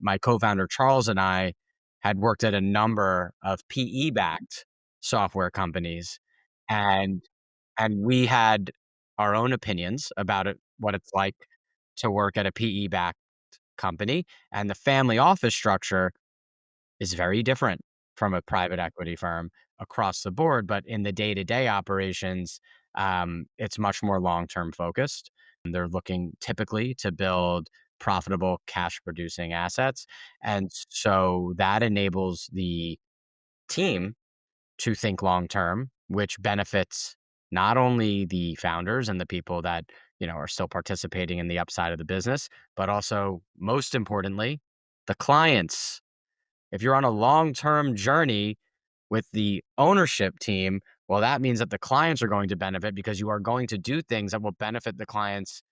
my co-founder Charles and I had worked at a number of PE-backed software companies, and we had our own opinions about it, what it's like to work at a PE-backed company, and the family office structure is very different from a private equity firm across the board. But in the day-to-day operations, it's much more long-term focused. And they're looking typically to build profitable cash producing assets. And so that enables the team to think long term, which benefits not only the founders and the people that, are still participating in the upside of the business, but also most importantly, the clients. If you're on a long-term journey with the ownership team, well, that means that the clients are going to benefit because you are going to do things that will benefit the clients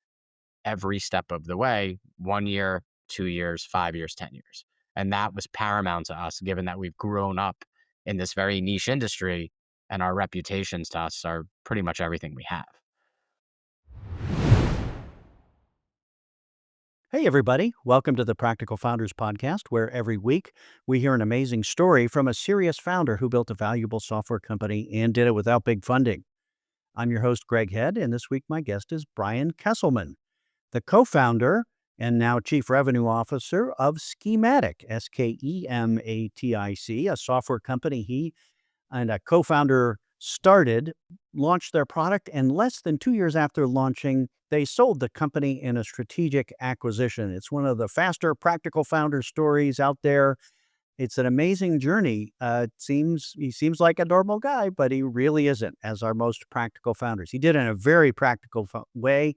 every step of the way, 1 year, 2 years, 5 years, 10 years. And that was paramount to us, given that we've grown up in this very niche industry and our reputations to us are pretty much everything we have. Hey, everybody. Welcome to the Practical Founders Podcast, where every week we hear an amazing story from a serious founder who built a valuable software company and did it without big funding. I'm your host, Greg Head, and this week my guest is Brian Kesselman, the co founder and now Chief Revenue Officer of Skematic, Skematic, a software company he and a co-founder launched their product, and less than 2 years after launching, they sold the company in a strategic acquisition. It's one of the faster practical founder stories out there. It's an amazing journey. He seems like a normal guy, but he really isn't, as are most practical founders. He did it in a very practical way,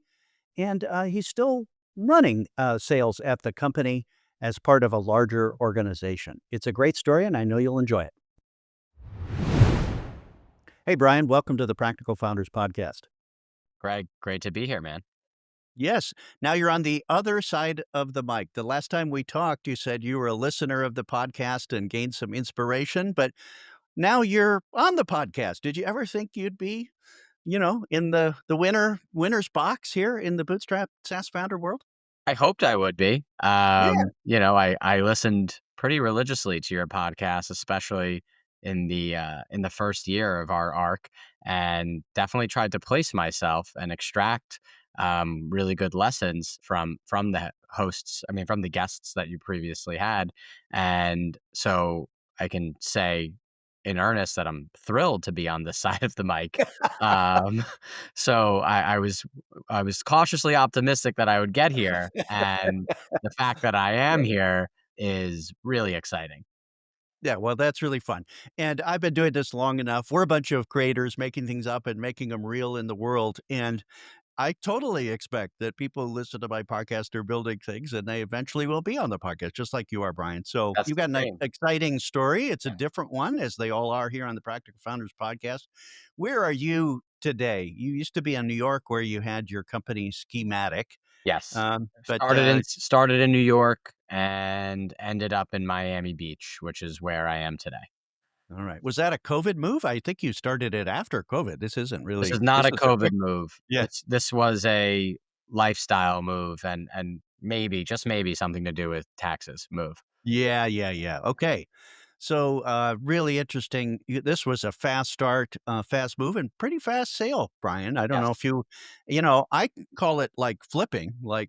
and he's still running sales at the company as part of a larger organization. It's a great story, and I know you'll enjoy it. Hey, Brian, welcome to the Practical Founders Podcast. Greg, great to be here, man. Yes. Now you're on the other side of the mic. The last time we talked, you said you were a listener of the podcast and gained some inspiration, but now you're on the podcast. Did you ever think you'd be, in the winner's box here in the Bootstrap SaaS founder world? I hoped I would be. Yeah. I listened pretty religiously to your podcast, especially in the first year of our arc, and definitely tried to place myself and extract really good lessons from the hosts. I mean, from the guests that you previously had, and so I can say in earnest that I'm thrilled to be on this side of the mic. Um, so I was cautiously optimistic that I would get here, and the fact that I am here is really exciting. Yeah, well, that's really fun. And I've been doing this long enough. We're a bunch of creators making things up and making them real in the world. And I totally expect that people who listen to my podcast are building things and they eventually will be on the podcast, just like you are, Brian. So That's you've the got an dream. exciting story. It's a different one, as they all are here on the Practical Founders podcast. Where are you today? You used to be in New York where you had your company Schematic. Yes. But Started in New York and ended up in Miami Beach, which is where I am today. all right. Was that a COVID move? I think you started it after COVID. This is not This a is a COVID quick, move. yeah. This was a lifestyle move and maybe, just maybe, something to do with taxes move. Yeah, yeah, yeah. Okay. So, really interesting. This was a fast start, fast move, and pretty fast sale, Brian. I don't know Yes. if I call it like flipping. Like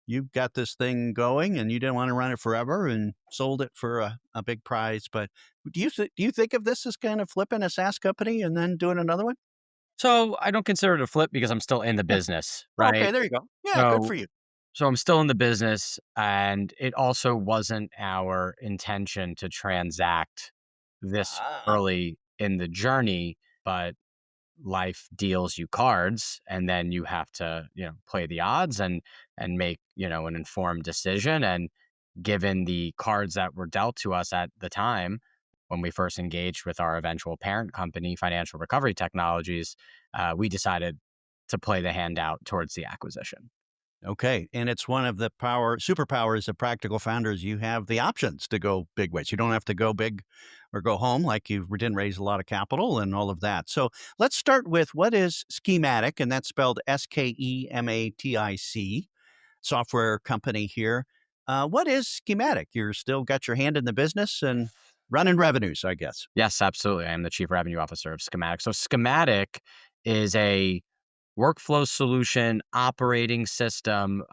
you've got this thing going, and you didn't want to run it forever, and sold it for a big price. But do you think of this as kind of flipping a SaaS company and then doing another one? So I don't consider it a flip because I'm still in the Yeah. business, Okay, right? there you go. Yeah, good for So you. I'm still in the business, and it also wasn't our intention to transact this Ah, early in the journey, but life deals you cards, and then you have to, play the odds and make, an informed decision. And given the cards that were dealt to us at the time when we first engaged with our eventual parent company, Financial Recovery Technologies, we decided to play the hand out towards the acquisition. okay. And it's one of the superpowers of practical founders. You have the options to go big ways. You don't have to go big or go home like you didn't raise a lot of capital and all of that. So let's start with what is Schematic, and that's spelled Skematic, software company here. What is Schematic? You're still got your hand in the business and running revenues, I guess. Yes, absolutely. I am the chief revenue officer of Schematic. So Schematic is a workflow solution operating system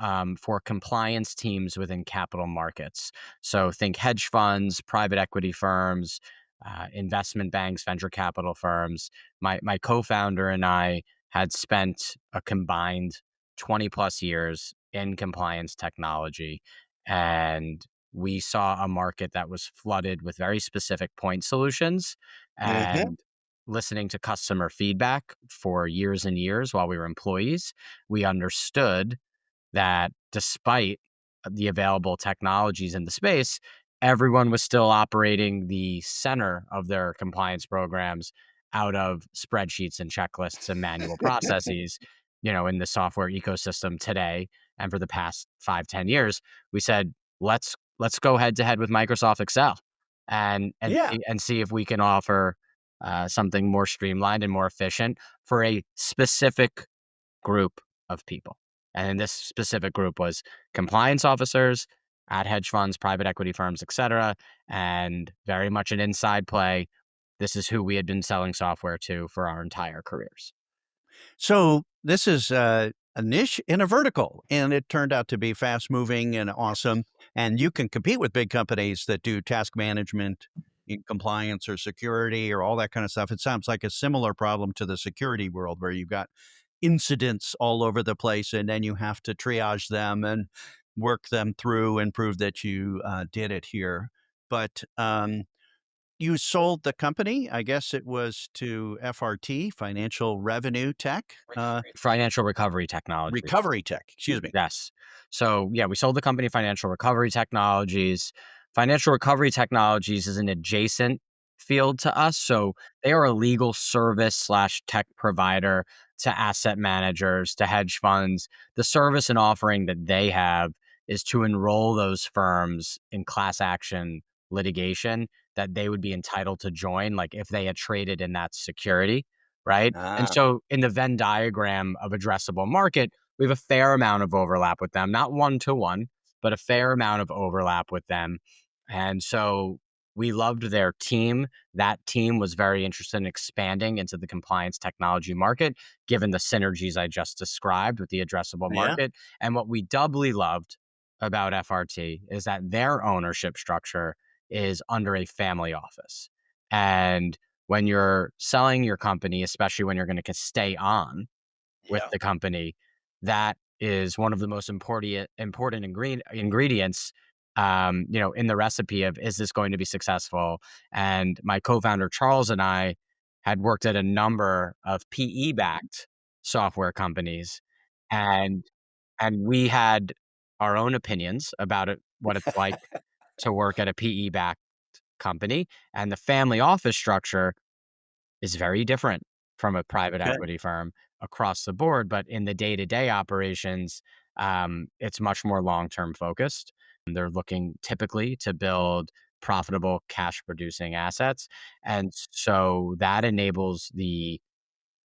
for compliance teams within capital markets. So think hedge funds, private equity firms, investment banks, venture capital firms. My co-founder and I had spent a combined 20 plus years in compliance technology, and we saw a market that was flooded with very specific point solutions. Uh-huh. And listening to customer feedback for years and years while we were employees, we understood that despite the available technologies in the space, everyone was still operating the center of their compliance programs out of spreadsheets and checklists and manual processes, in the software ecosystem today. And for the past 5, 10 years, we said, let's go head to head with Microsoft Excel Yeah. and see if we can offer something more streamlined and more efficient for a specific group of people. And this specific group was compliance officers at hedge funds, private equity firms, et cetera, and very much an inside play. This is who we had been selling software to for our entire careers. So this is a niche in a vertical, and it turned out to be fast moving and awesome. And you can compete with big companies that do task management in compliance or security or all that kind of stuff. It sounds like a similar problem to the security world where you've got incidents all over the place, and then you have to triage them and work them through and prove that you did it here. But you sold the company. I guess it was to FRT, Financial Revenue Tech, Financial recovery technologies. Recovery Tech. Excuse me. Yes. So, yeah, we sold the company Financial Recovery Technologies. Financial Recovery Technologies is an adjacent field to us. So, they are a legal service slash tech provider to asset managers, to hedge funds. The service and offering that they have is to enroll those firms in class action litigation that they would be entitled to join, like if they had traded in that security. Right. And Ah, so, in the Venn diagram of addressable market, we have a fair amount of overlap with them, not one to one, but a fair amount of overlap with them. And so we loved their team. That team was very interested in expanding into the compliance technology market, given the synergies I just described with the addressable yeah, market. And what we doubly loved about FRT is that their ownership structure is under a family office. And when you're selling your company, especially when you're going to stay on, with yeah, the company, that is one of the most important ingredients, in the recipe of is this going to be successful? And my co-founder Charles and I had worked at a number of PE backed software companies, and we had our own opinions about it, what it's like to work at a PE backed company, and the family office structure is very different from a private okay, equity firm across the board, but in the day-to-day operations, it's much more long-term focused. They're looking typically to build profitable cash-producing assets, and so that enables the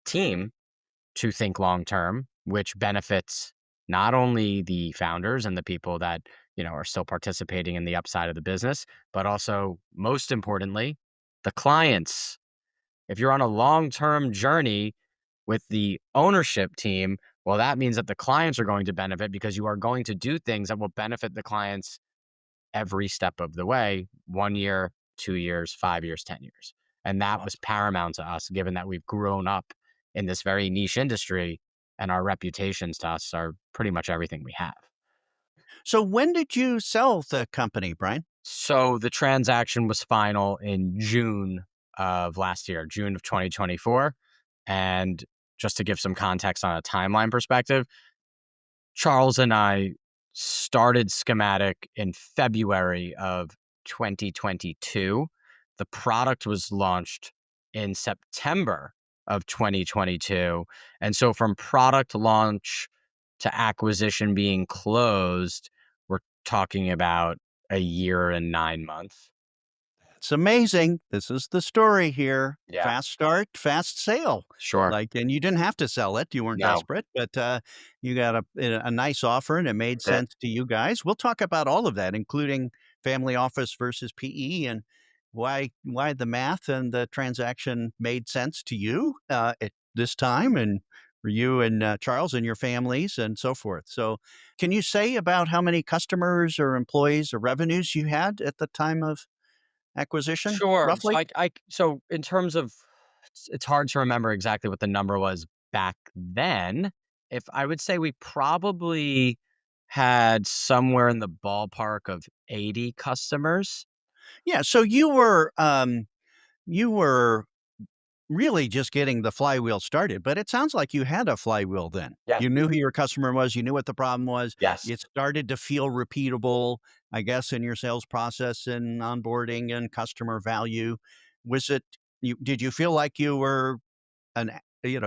team to think long-term, which benefits not only the founders and the people that, are still participating in the upside of the business, but also, most importantly, the clients. If you're on a long-term journey with the ownership team, well, that means that the clients are going to benefit because you are going to do things that will benefit the clients every step of the way, 1 year, 2 years, 5 years, 10 years. And that was awesome. paramount to us, given that we've grown up in this very niche industry and our reputations to us are pretty much everything we have. So when did you sell the company, Brian? So the transaction was final in June of last year, June of 2024. And just to give some context on a timeline perspective, Charles and I started Schematic in February of 2022. The product was launched in September of 2022. And so from product launch to acquisition being closed, we're talking about a year and 9 months. it's amazing. This is the story here. Yeah. Fast start, fast sale. Sure. Like, and you didn't have to sell it. You weren't No. desperate, but you got a nice offer and it made That's it. sense to you guys. We'll talk about all of that, including family office versus PE and why the math and the transaction made sense to you at this time and for you and Charles and your families and so forth. So, can you say about how many customers or employees or revenues you had at the time of acquisition, Sure. roughly? So in terms of, it's hard to remember exactly what the number was back then. If I would say we probably had somewhere in the ballpark of 80 customers. Yeah, so you were really just getting the flywheel started, but it sounds like you had a flywheel then. Yes. You knew who your customer was, you knew what the problem was. Yes. It started to feel repeatable, I guess, in your sales process and onboarding and customer value. Was it you did you feel like you were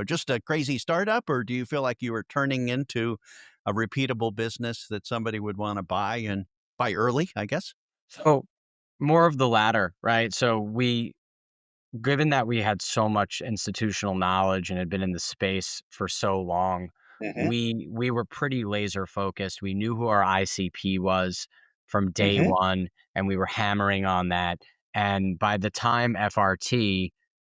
just a crazy startup, or do you feel like you were turning into a repeatable business that somebody would want to buy and buy early, I guess? So more of the latter, right? So given that we had so much institutional knowledge and had been in the space for so long, Hmm. we were pretty laser focused. We knew who our ICP was from day Hmm. one, and we were hammering on that. And by the time FRT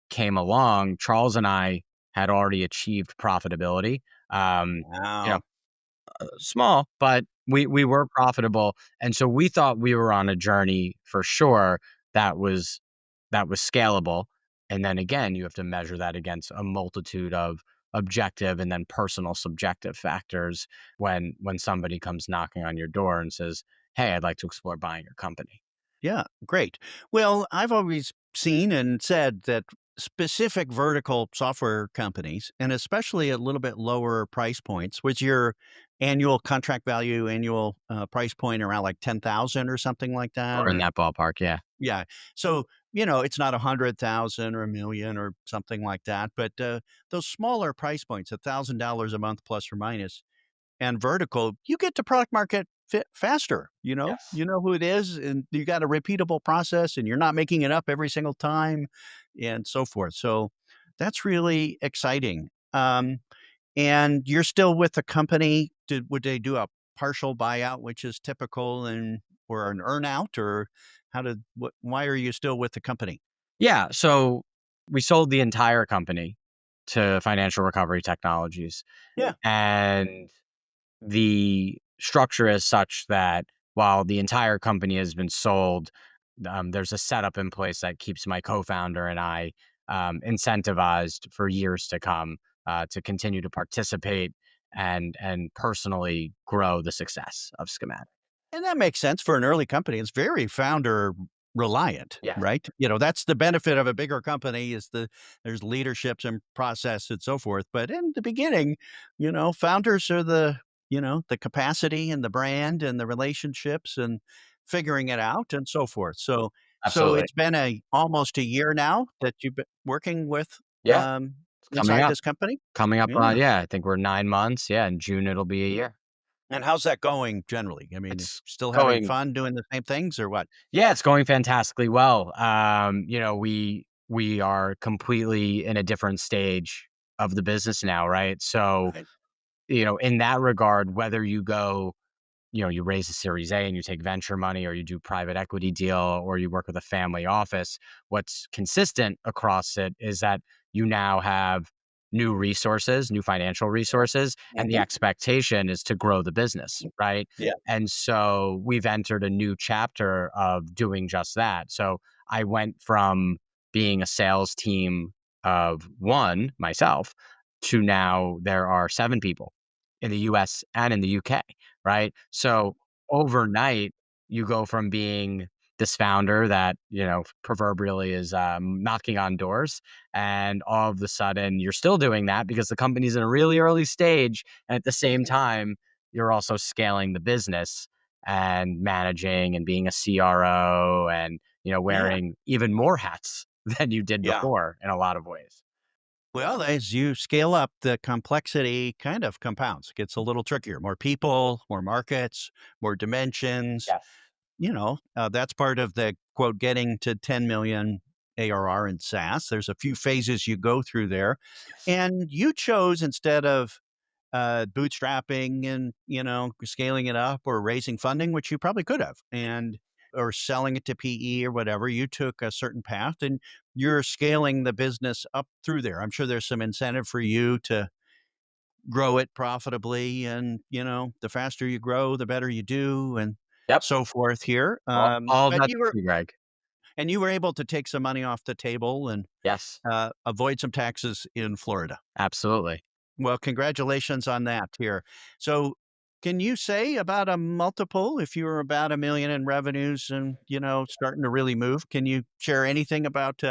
came along, Charles and I had already achieved profitability. Um, you know, Wow. small, but we were profitable, and so we thought we were on a journey for sure that was scalable. And then again, you have to measure that against a multitude of objective and then personal subjective factors when somebody comes knocking on your door and says, "Hey, I'd like to explore buying your company." Yeah, great. Well, I've always seen and said that specific vertical software companies, and especially at a little bit lower price points, was your annual contract value, annual price point around like 10,000 or something like that? Or in Or, that ballpark, yeah. yeah. So, it's not 100,000 or a million or something like that, but those smaller price points, $1,000 a month plus or minus, and vertical, you get to product market fit faster. Yes. You know who it is, and you got a repeatable process, and you're not making it up every single time, and so forth. So that's really exciting. And you're still with the company. Would they do a partial buyout, which is typical, and or an earnout, or why are you still with the company? Yeah, so we sold the entire company to Financial Recovery Technologies, Yeah. and the structure is such that while the entire company has been sold, there's a setup in place that keeps my co-founder and I incentivized for years to come to continue to participate and personally grow the success of Schematic. And that makes sense for an early company. It's very founder reliant, Yes, right? That's the benefit of a bigger company is there's leaderships and process and so forth. But in the beginning, founders are the capacity and the brand and the relationships and figuring it out and so forth. So absolutely. it's been almost a year now that you've been working with Yeah, um it's coming inside up. this company. Coming up. Yeah. Yeah, I think we're 9 months. Yeah, in June it'll be a year. And how's that going generally? I mean, It's still having going fun doing the same things or what? Yeah, it's going fantastically well. We are completely in a different stage of the business now, right? So, Right. in that regard, whether you go, you raise a Series A and you take venture money, or you do private equity deal, or you work with a family office, what's consistent across it is that you now have new resources, new financial resources, and the Mhm. expectation is to grow the business, right? Yeah. And so we've entered a new chapter of doing just that. So I went from being a sales team of one myself to now there are 7 people in the US and in the UK, right? So overnight, you go from being this founder that, proverbially is knocking on doors, and all of the sudden you're still doing that because the company's in a really early stage. And at the same Mhm. time, you're also scaling the business and managing and being a CRO and, Yeah. wearing even more hats than you did Yeah. before in a lot of ways. Well, as you scale up, the complexity kind of compounds. It gets a little trickier. More people, more markets, more dimensions. Yes. that's part of the quote, getting to 10 million ARR in SaaS. There's a few phases you go through there. Yes. And you chose, instead of bootstrapping and, scaling it up or raising funding, which you probably could have, and or selling it to PE or whatever, you took a certain path and you're scaling the business up through there. I'm sure there's some incentive for you to grow it profitably. And, the faster you grow, the better you do, and Yep. so forth here. All of But that's you were, true, Greg. and you were able to take some money off the table and Yes, avoid some taxes in Florida. absolutely. Well, congratulations on that here. So, can you say about a multiple if you were about 1 million in revenues and, starting to really move? Can you share anything about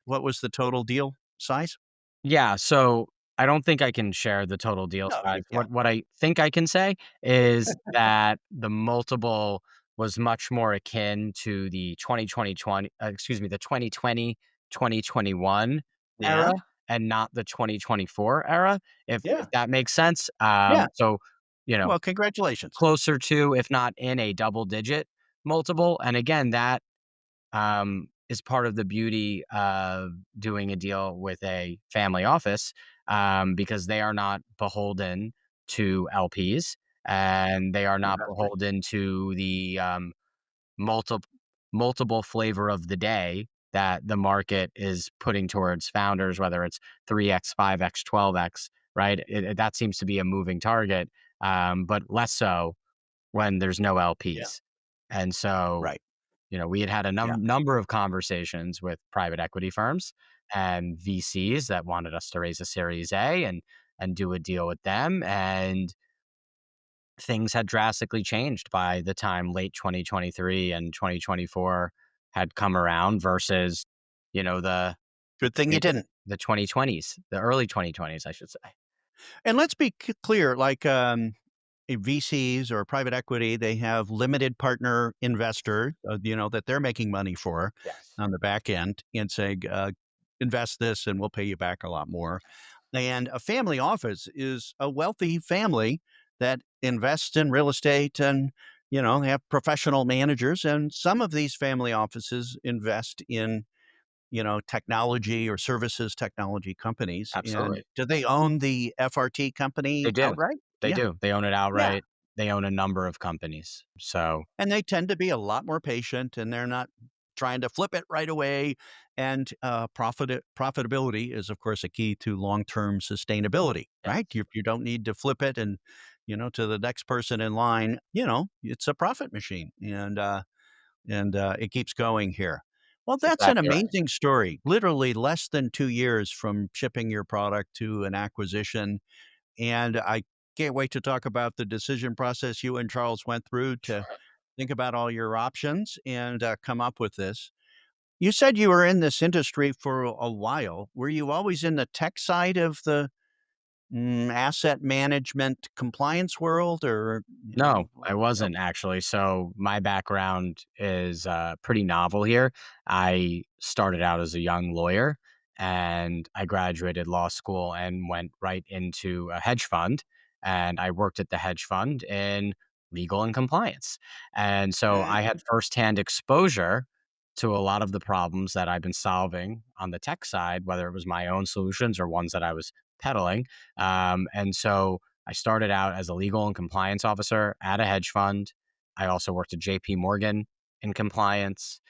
what was the total deal size? Yeah, so I don't think I can share the total deal No, size. yeah. What I think I can say is that the multiple was much more akin to the 2020, 2021 era Yeah. and not the 2024 era, if Yeah. that makes sense. Yeah. So, you know, Well, congratulations. closer to, if not in a double digit multiple. And again, that is part of the beauty of doing a deal with a family office, because they are not beholden to LPs and they are not Investors. beholden to the multiple multiple flavor of the day that the market is putting towards founders, whether it's 3x, 5x, 12x, right? That seems to be a moving target, but less so when there's no Yeah. LPs. And so, Right. we had a Yeah. number of conversations with private equity firms and VCs that wanted us to raise a Series A and do a deal with them. And things had drastically changed by the time late 2023 and 2024 had come around versus, the Good thing you twenty didn't. the 2020s, the early 2020s, I should say. And let's be clear, like, VCs or private equity, they have limited partner investors, that they're making money for Yes. on the back end, and saying, invest this and we'll pay you back a lot more. And a family office is a wealthy family that invests in real estate and, they have professional managers. And some of these family offices invest in, technology or services technology companies. And Absolutely. do they own the FRT They company do. outright? They Yeah. do. They own it Yeah. outright. They own a number of companies. So, And they tend to be a lot more patient, and they're not trying to flip it right away. And profitability is, of course, a key to long-term sustainability, right? yes, You don't need to flip it and, to the next person in line. It's a profit machine, and it keeps going here. Well, that's that's an exactly right. amazing story. Literally less than 2 years from shipping your product to an acquisition, and I can't wait to talk about the decision process you and Charles went through to Sure. think about all your options and come up with this. You said you were in this industry for a while. Were you always in the tech side of the asset management compliance world, or No, I no? wasn't actually. So my background is pretty novel here. I started out as a young lawyer and I graduated law school and went right into a hedge fund. And I worked at the hedge fund in legal and compliance. And so I had Mhm. firsthand exposure to a lot of the problems that I've been solving on the tech side, whether it was my own solutions or ones that I was peddling. And so I started out as a legal and compliance officer at a hedge fund. I also worked at JP Morgan in compliance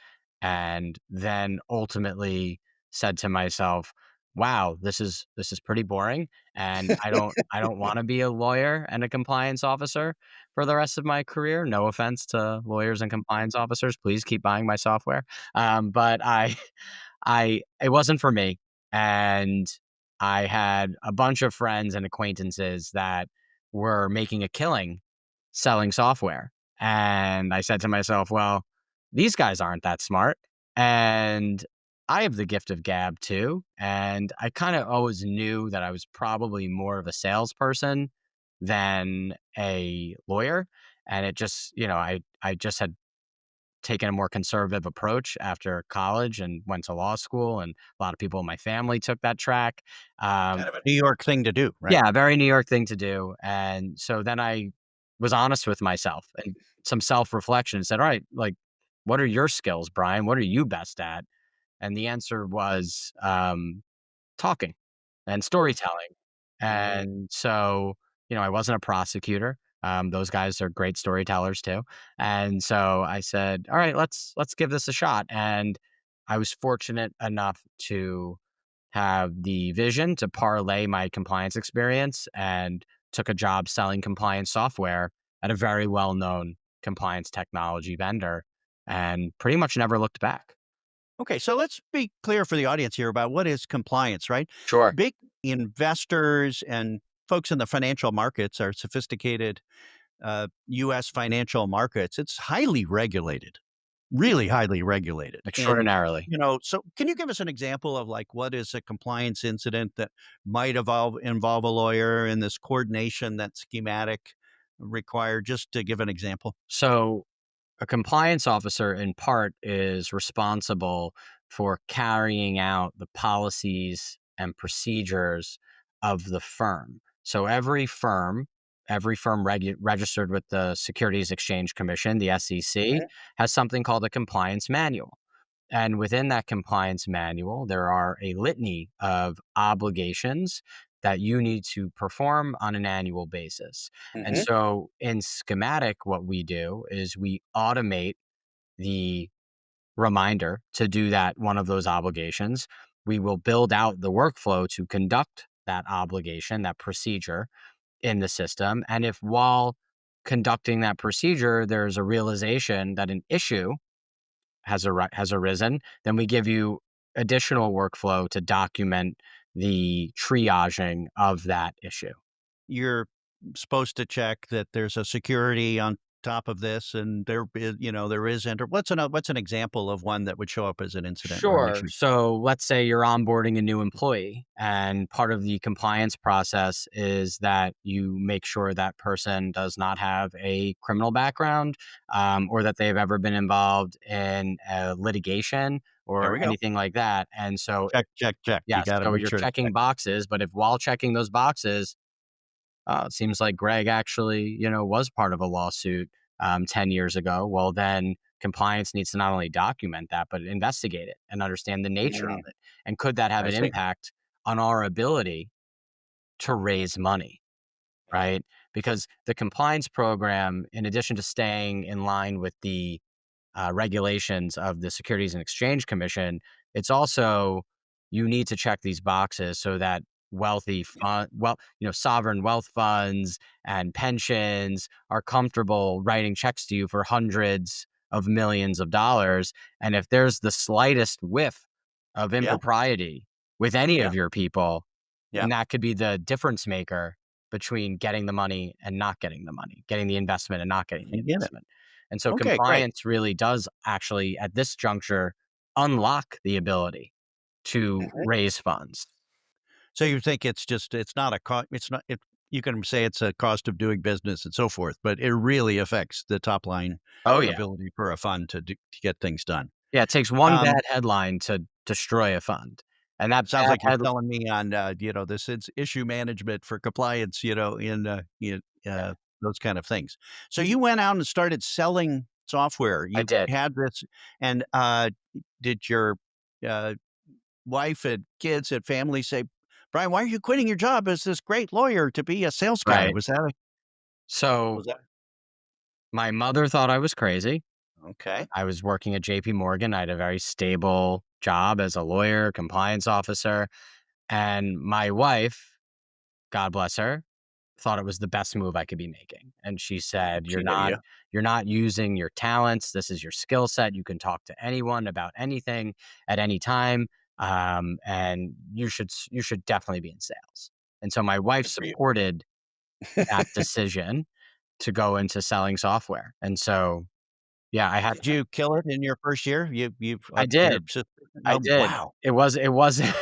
and then ultimately said to myself, wow, this is pretty boring and I don't want to be a lawyer and a compliance officer for the rest of my career. No offense to lawyers and compliance officers, please keep buying my software. But I it wasn't for me, and I had a bunch of friends and acquaintances that were making a killing selling software, and I said to myself, "Well, these guys aren't that smart, and I have the gift of gab too." And I kind of always knew that I was probably more of a salesperson than a lawyer, and it just, I just had taken a more conservative approach after college and went to law school, and a lot of people in my family took that track. Kind of a New York thing to do, right? Yeah, very New York thing to do, and so then I was honest with myself and some self-reflection and said, "All right, like, what are your skills, Brian? What are you best at?" And the answer was, talking and storytelling. Mm. And so, I wasn't a prosecutor. Those guys are great storytellers too. And so I said, "All right, let's give this a shot." And I was fortunate enough to have the vision to parlay my compliance experience and took a job selling compliance software at a very well-known compliance technology vendor and pretty much never looked back. Okay, so let's be clear for the audience here about what is compliance, right? Sure. Big investors and folks in the financial markets are sophisticated US financial markets. It's highly regulated, really highly regulated. And, Extraordinarily. so can you give us an example of like what is a compliance incident that might involve a lawyer and this coordination that schematic required, just to give an example? So a compliance officer, in part, is responsible for carrying out the policies and procedures of the firm. So every firm registered with the Securities Exchange Commission, the SEC, Mhm. has something called a compliance manual. And within that compliance manual, there are a litany of obligations that you need to perform on an annual basis. And Mhm. so in Schematic, what we do is we automate the reminder to do that one of those obligations. We will build out the workflow to conduct that obligation, that procedure in the system. And if while conducting that procedure, there's a realization that an issue has arisen, then we give you additional workflow to document the triaging of that issue. You're supposed to check that there's a security on top of this, and there isn't. Or what's an example of one that would show up as an incident or an Sure. issue? So let's say you're onboarding a new employee, and part of the compliance process is that you make sure that person does not have a criminal background, or that they've ever been involved in litigation There or we go. anything like that. And so, Check, check, check. You yes, got to so make you're sure to checking check. boxes, but if while checking those boxes, it seems like Greg actually, was part of a lawsuit 10 years ago. Well, then compliance needs to not only document that, but investigate it and understand the nature of Mm, it. And could that have I an see. impact on our ability to raise money? Right? Because the compliance program, in addition to staying in line with the regulations of the Securities and Exchange Commission, it's also you need to check these boxes so that sovereign wealth funds and pensions are comfortable writing checks to you for hundreds of millions of dollars. And if there's the slightest whiff of Yeah, impropriety with any yeah, of your people, yeah. then that could be the difference maker between getting the money and not getting the money, getting the investment and not getting I the get it. investment. And so Okay, great. compliance really does actually, at this juncture, unlock the ability to Mhm. raise funds. So you think it's not a cost. It's not. You can say it's a cost of doing business and so forth, but it really affects the top line Oh, yeah. ability for a fund to get things done. Yeah, it takes one Um, bad headline to destroy a fund, and that Sounds bad like you're head telling me on, this is issue management for compliance, those kind of things. So you went out and started selling software. I You did. had this, and did your uh, wife and kids and family say, "Brian, why are you quitting your job as this great lawyer to be a sales guy?" Right. Was that So, was that my mother thought I was crazy. okay? I was working at JP Morgan. I had a very stable job as a lawyer, compliance officer, and my wife, God bless her, thought it was the best move I could be making. And she said, She knew you. you're not using your talents. This is your skill set. You can talk to anyone about anything at any time. And you should definitely be in sales." And so my wife Good for you. supported that decision to go into selling software. And so, yeah, Did you kill it in your first year? I Your did. sister, I did. wow. It wasn't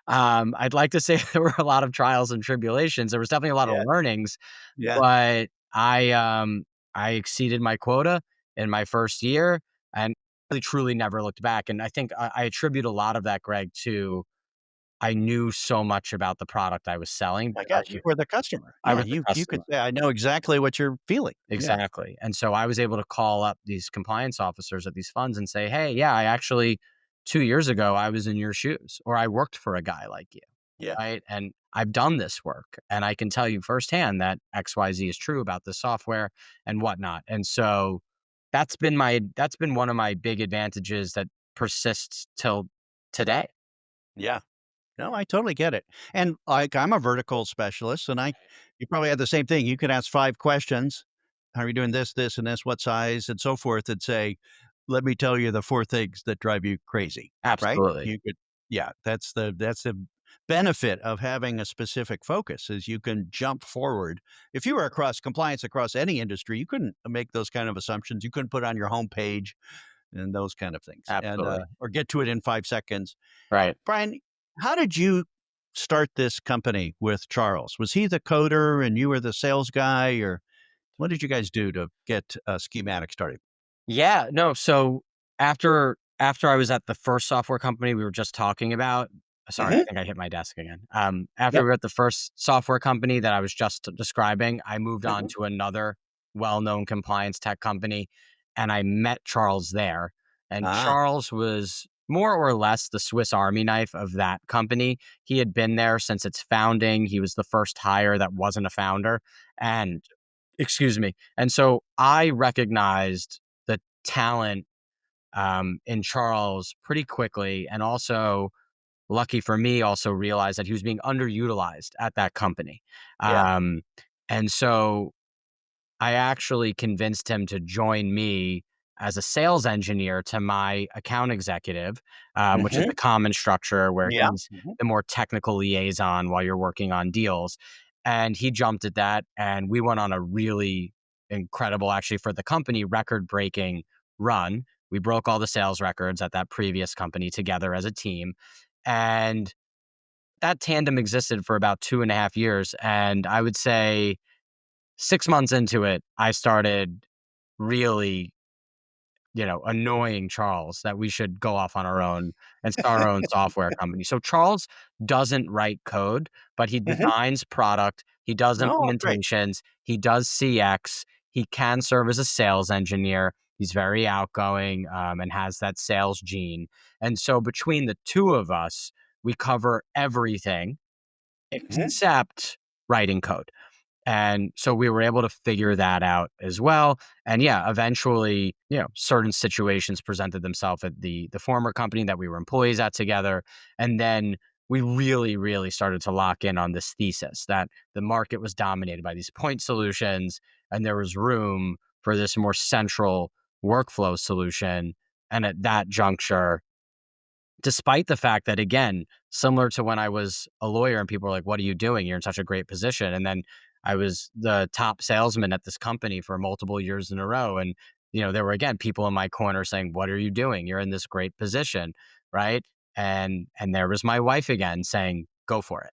I'd like to say there were a lot of trials and tribulations. There was definitely a lot of Yeah, learnings, yeah. but I exceeded my quota in my first year and really truly never looked back. And I think I attribute a lot of that, Greg, to I knew so much about the product I was selling I because guess you were the customer. I Yeah, was the you could customer. say, "I know exactly what you're feeling." Yeah. Exactly, and so I was able to call up these compliance officers at these funds and say, "Hey, yeah, I actually 2 years ago, I was in your shoes, or I worked for a guy like you, Yeah. right? And I've done this work, and I can tell you firsthand that XYZ is true about the software and whatnot." And so that's been one of my big advantages that persists till today. Yeah. No, I totally get it. And, like, I'm a vertical specialist, and I you probably had the same thing. You could ask 5 questions. "How are you doing this, this, and this? What size?" And so forth, and say, "Let me tell you the 4 things that drive you crazy." Right? Absolutely. You could yeah, that's the benefit of having a specific focus is you can jump forward. If you were across compliance across any industry, you couldn't make those kind of assumptions. You couldn't put on your homepage and those kind of things, and, Absolutely. or get to it in 5 seconds. Right. Brian, how did you start this company with Charles? Was he the coder and you were the sales guy, or what did you guys do to get Schematic started? Yeah, no, so after I was at the first software company we were just talking about, sorry, I Mhm. think I hit my desk again. After Yep. we were at the first software company that I was just describing, I moved on Mhm. to another well-known compliance tech company, and I met Charles there. And Ah, Charles was more or less the Swiss Army knife of that company. He had been there since its founding. He was the first hire that wasn't a founder, and excuse me. And so I recognized the talent in Charles pretty quickly, and also lucky for me, also realized that he was being underutilized at that company. yeah. Um, and so I actually convinced him to join me as a sales engineer to my account executive, which is Mhm. the common structure where Yeah. he's Mhm. the more technical liaison while you're working on deals. And he jumped at that, and we went on a really incredible, actually, for the company, record breaking run. We broke all the sales records at that previous company together as a team. And that tandem existed for about 2.5 years. And I would say 6 months into it, I started really, annoying Charles that we should go off on our own and start our own software company. So Charles doesn't write code, but he Mhm. designs product, he does Oh, great. implementations, he does CX, he can serve as a sales engineer. He's very outgoing, and has that sales gene. And so between the two of us, we cover everything Mhm. except writing code. And so we were able to figure that out as well. And yeah, eventually, certain situations presented themselves at the former company that we were employees at together. And then we really, really started to lock in on this thesis that the market was dominated by these point solutions, and there was room for this more central workflow solution. And at that juncture, despite the fact that, again, similar to when I was a lawyer and people were like, "What are you doing? You're in such a great position." And then I was the top salesman at this company for multiple years in a row. And, there were again people in my corner saying, "What are you doing? You're in this great position." Right. And there was my wife again saying, "Go for it."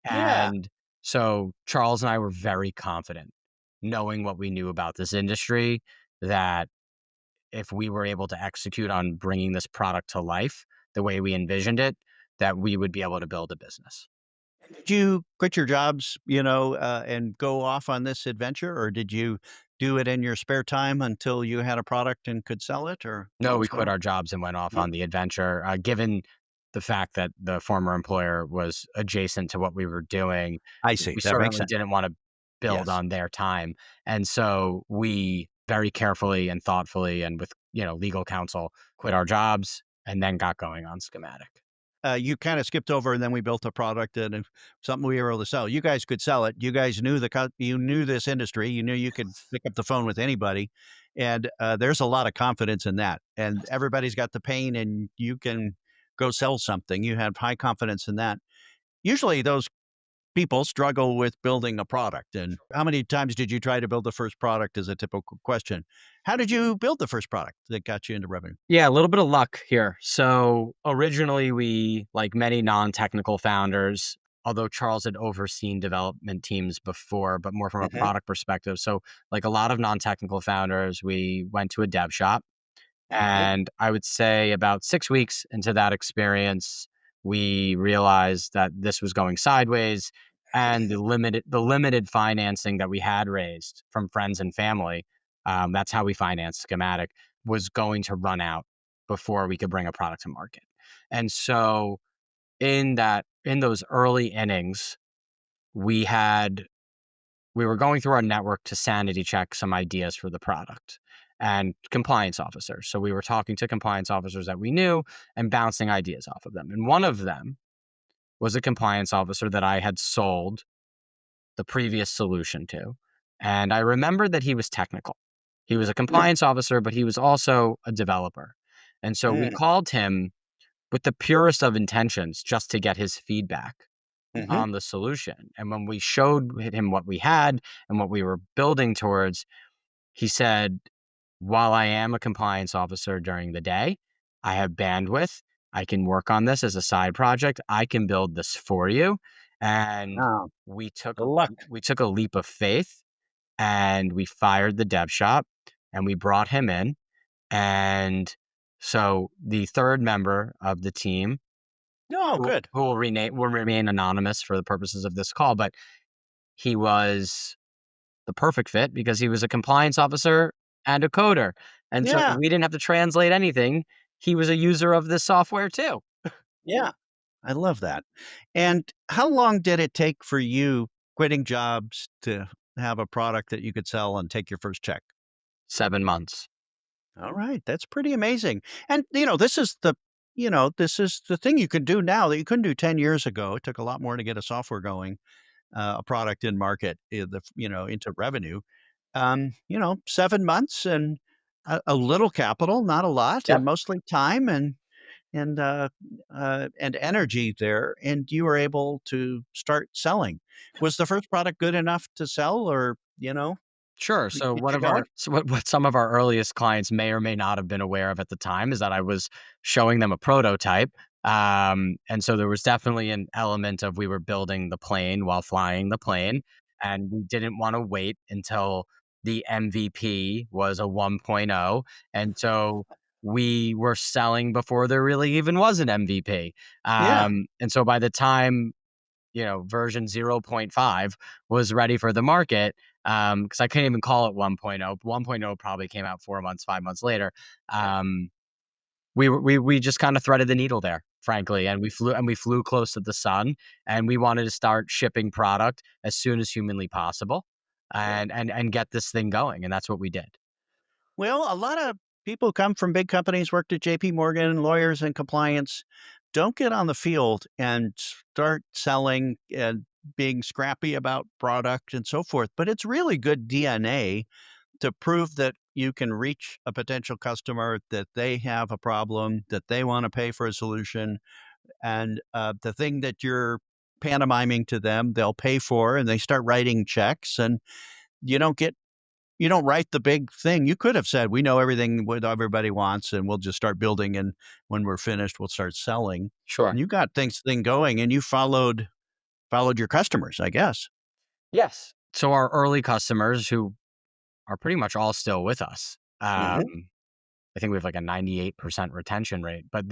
Yeah. And so Charles and I were very confident, knowing what we knew about this industry, that if we were able to execute on bringing this product to life the way we envisioned it, that we would be able to build a business. Did you quit your jobs, and go off on this adventure, or did you do it in your spare time until you had a product and could sell it, or what No, we was going quit on? our jobs and went off Yeah. on the adventure. Given the fact that the former employer was adjacent to what we were doing, I see. we That makes certainly sense. didn't want to build Yes. on their time. And so we very carefully and thoughtfully and with, legal counsel quit our jobs and then got going on Schematic. You kinda skipped over, and then we built a product and if something we were able to sell. You guys could sell it. You guys knew you knew this industry. You knew you could pick up the phone with anybody, and, there's a lot of confidence in that, and everybody's got the pain, and you can go sell something. You have high confidence in that. Usually, those people struggle with building a product, and how many times did you try to build the first product is a typical question. How did you build the first product that got you into revenue? Yeah, a little bit of luck here. So originally, we, like many non technical founders, although Charles had overseen development teams before, but more from a Mhm, product perspective. So, like a lot of non technical founders, we went to a dev shop. mhm. And I would say about 6 weeks into that experience, we realized that this was going sideways, and the limited financing that we had raised from friends and family, that's how we financed Schematic, was going to run out before we could bring a product to market. And so in those early innings, we had we were going through our network to sanity check some ideas for the product and compliance officers. So we were talking to compliance officers that we knew and bouncing ideas off of them. And one of them was a compliance officer that I had sold the previous solution to. And I remember that he was technical. He was a compliance officer, but he was also a developer. And so we Mm-hmm. called him with the purest of intentions just to get his feedback Mm-hmm. on the solution. And when we showed him what we had and what we were building towards, he said, "While I am a compliance officer during the day, I have bandwidth. I can work on this as a side project. I can build this for you." And Wow. we took Good luck. we took a leap of faith, and we fired the dev shop, and we brought him in. And so the third member of the team, Oh, who good. who will remain anonymous for the purposes of this call, but he was the perfect fit because he was a compliance officer and a coder. And so Yeah. we didn't have to translate anything. He was a user of this software too. Yeah. I love that. And how long did it take for you quitting jobs to have a product that you could sell and take your first check? 7 months. All right, that's pretty amazing. And this is the thing you can do now that you couldn't do 10 years ago. It took a lot more to get a software going, a product in market, into revenue. 7 months and a little capital, not a lot, and Yep. mostly time and energy there, and you were able to start selling. Was the first product good enough to sell, or Sure. So keep you going? what some of our earliest clients may or may not have been aware of at the time is that I was showing them a prototype. And so there was definitely an element of we were building the plane while flying the plane, and we didn't want to wait until the MVP was a 1.0. And so we were selling before there really even was an MVP. Yeah, And so by the time version 0.5 was ready for the market, because I couldn't even call it 1.0. 1.0 probably came out 4 months, 5 months later. yeah, Um, we just kinda threaded the needle there, frankly, and we flew close to the sun, and we wanted to start shipping product as soon as humanly possible yeah. and get this thing going, and that's what we did. Well, a lot of people come from big companies, worked at JP Morgan, lawyers and compliance, don't get on the field and start selling and being scrappy about product and so forth. But it's really good DNA to prove that you can reach a potential customer, that they have a problem, that they want to pay for a solution, and the thing that you're pantomiming to them, they'll pay for, and they start writing checks, and you don't get you don't write the big thing. You could have said, "We know everything what everybody wants, and we'll just start building, and when we're finished, we'll start selling." Sure. And you got thing going, and you followed your customers, I guess. Yes. So our early customers, who are pretty much all still with us, Mhm. I think we have like a 98% retention rate, but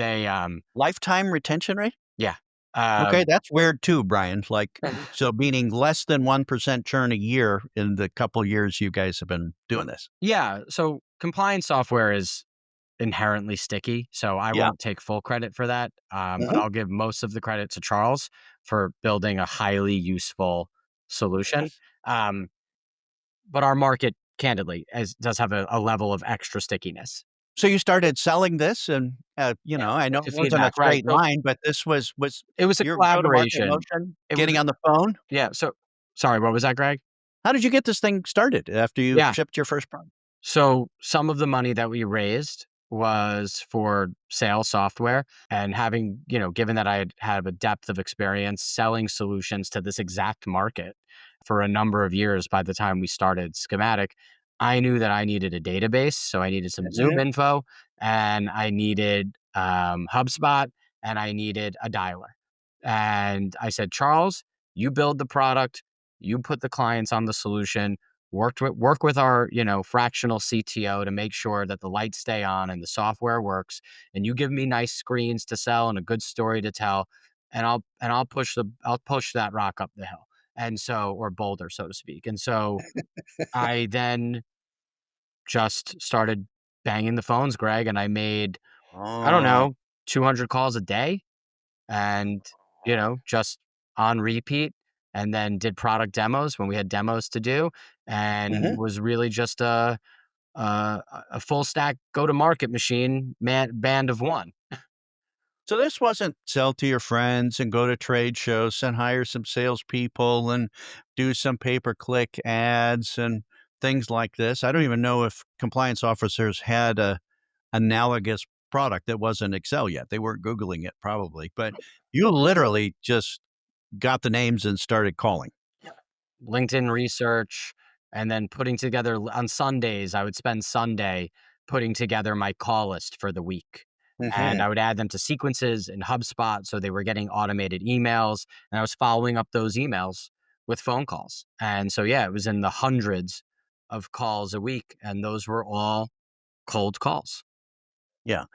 Lifetime retention rate? yeah. Okay, Um, that's weird too, Brian. Like, so meaning less than 1% churn a year in the couple years you guys have been doing this. yeah. So compliance software is inherently sticky. So I Yeah. won't take full credit for that. But Mhm. I'll give most of the credit to Charles for building a highly useful solution. Yes. Um, but our market, candidly, does have a level of extra stickiness. So you started selling this and, Yeah. I know With the it wasn't a feedback, right. straight So line, but this was it was a your go-to-market collaboration. motion, It was, getting on the phone? yeah. So sorry, what was that, Greg? How did you get this thing started after you Yeah. shipped your first product? So some of the money that we raised was for sales software, and having, given that I had a depth of experience selling solutions to this exact market for a number of years by the time we started Schematic, I knew that I needed a database. So I needed some Zoom Mhm. info, and I needed HubSpot, and I needed a dialer. And I said, Charles, you build the product, you put the clients on the solution. work with our, fractional CTO to make sure that the lights stay on and the software works, and you give me nice screens to sell and a good story to tell, and I'll push that rock up the hill. And so, or boulder, so to speak. And so I then just started banging the phones, Greg, and I made, I don't Oh. know, 200 calls a day, and, just on repeat, and then did product demos when we had demos to do, and Mhm. was really just a full stack go to market machine band of one. So this wasn't sell to your friends and go to trade shows and hire some salespeople and do some pay-per-click ads and things like this. I don't even know if compliance officers had a analogous product that wasn't Excel yet. They weren't Googling it probably, but you literally just got the names and started calling. LinkedIn research, and then putting together on Sundays, I would spend Sunday putting together my call list for the week. And Mhm. I would add them to sequences in HubSpot so they were getting automated emails. And I was following up those emails with phone calls. And so, yeah, it was in the hundreds of calls a week. And those were all cold calls. Yeah.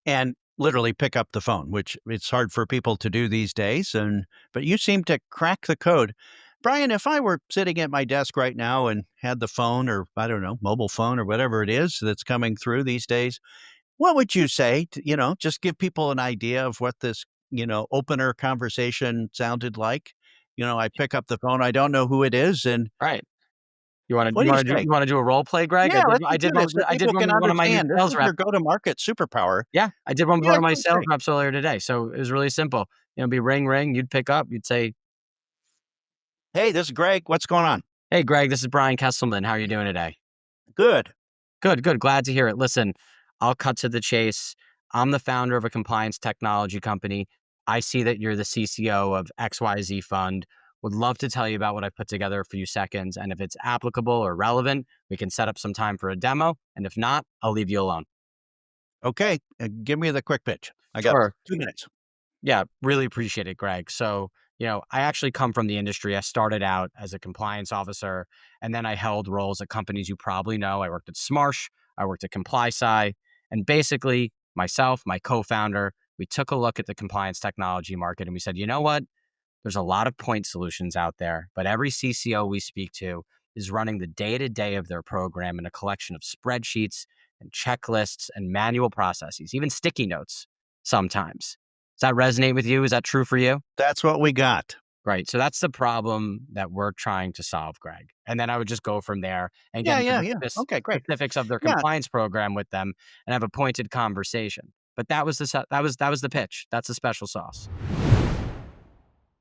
And literally pick up the phone, which it's hard for people to do these days. But you seem to crack the code. Brian, if I were sitting at my desk right now and had the phone or I don't know, mobile phone or whatever it is that's coming through these days, what would you say to, just give people an idea of what this, opener conversation sounded like? I pick up the phone, I don't know who it is, and Right. You want to what you do you want to do say? you want to do a role play, Greg? Yeah, let's just do this so I did people one can with one of my new understand. This sales is reps. your go-to-market superpower. Yeah, I did one with Yeah, one of my great, sales great. reps earlier today. So it was really simple. It'd be ring, ring. You'd pick up. You'd say, Hey, this is Greg. What's going on? "Hey, Greg, this is Brian Kesselman. How are you doing today?" Good. Good, good. Glad to hear it. Listen, I'll cut to the chase. I'm the founder of a compliance technology company. I see that you're the CCO of XYZ Fund. Would love to tell you about what I put together for you seconds. And if it's applicable or relevant, we can set up some time for a demo. And if not, I'll leave you alone. Okay, give me the quick pitch. I got Sure. 2 minutes. Yeah, really appreciate it, Greg. So, I actually come from the industry. I started out as a compliance officer, and then I held roles at companies you probably know. I worked at Smarsh, I worked at ComplySci, and basically, myself, my co-founder, we took a look at the compliance technology market and we said, you know what? There's a lot of point solutions out there, but every CCO we speak to is running the day to day of their program in a collection of spreadsheets and checklists and manual processes, even sticky notes sometimes. Does that resonate with you? Is that true for you? That's what we got. Right. So that's the problem that we're trying to solve, Greg. And then I would just go from there and get Yeah, into yeah, the yeah. Okay, great. specifics of their Yeah. compliance program with them and have a pointed conversation. But that was the pitch. That's the special sauce.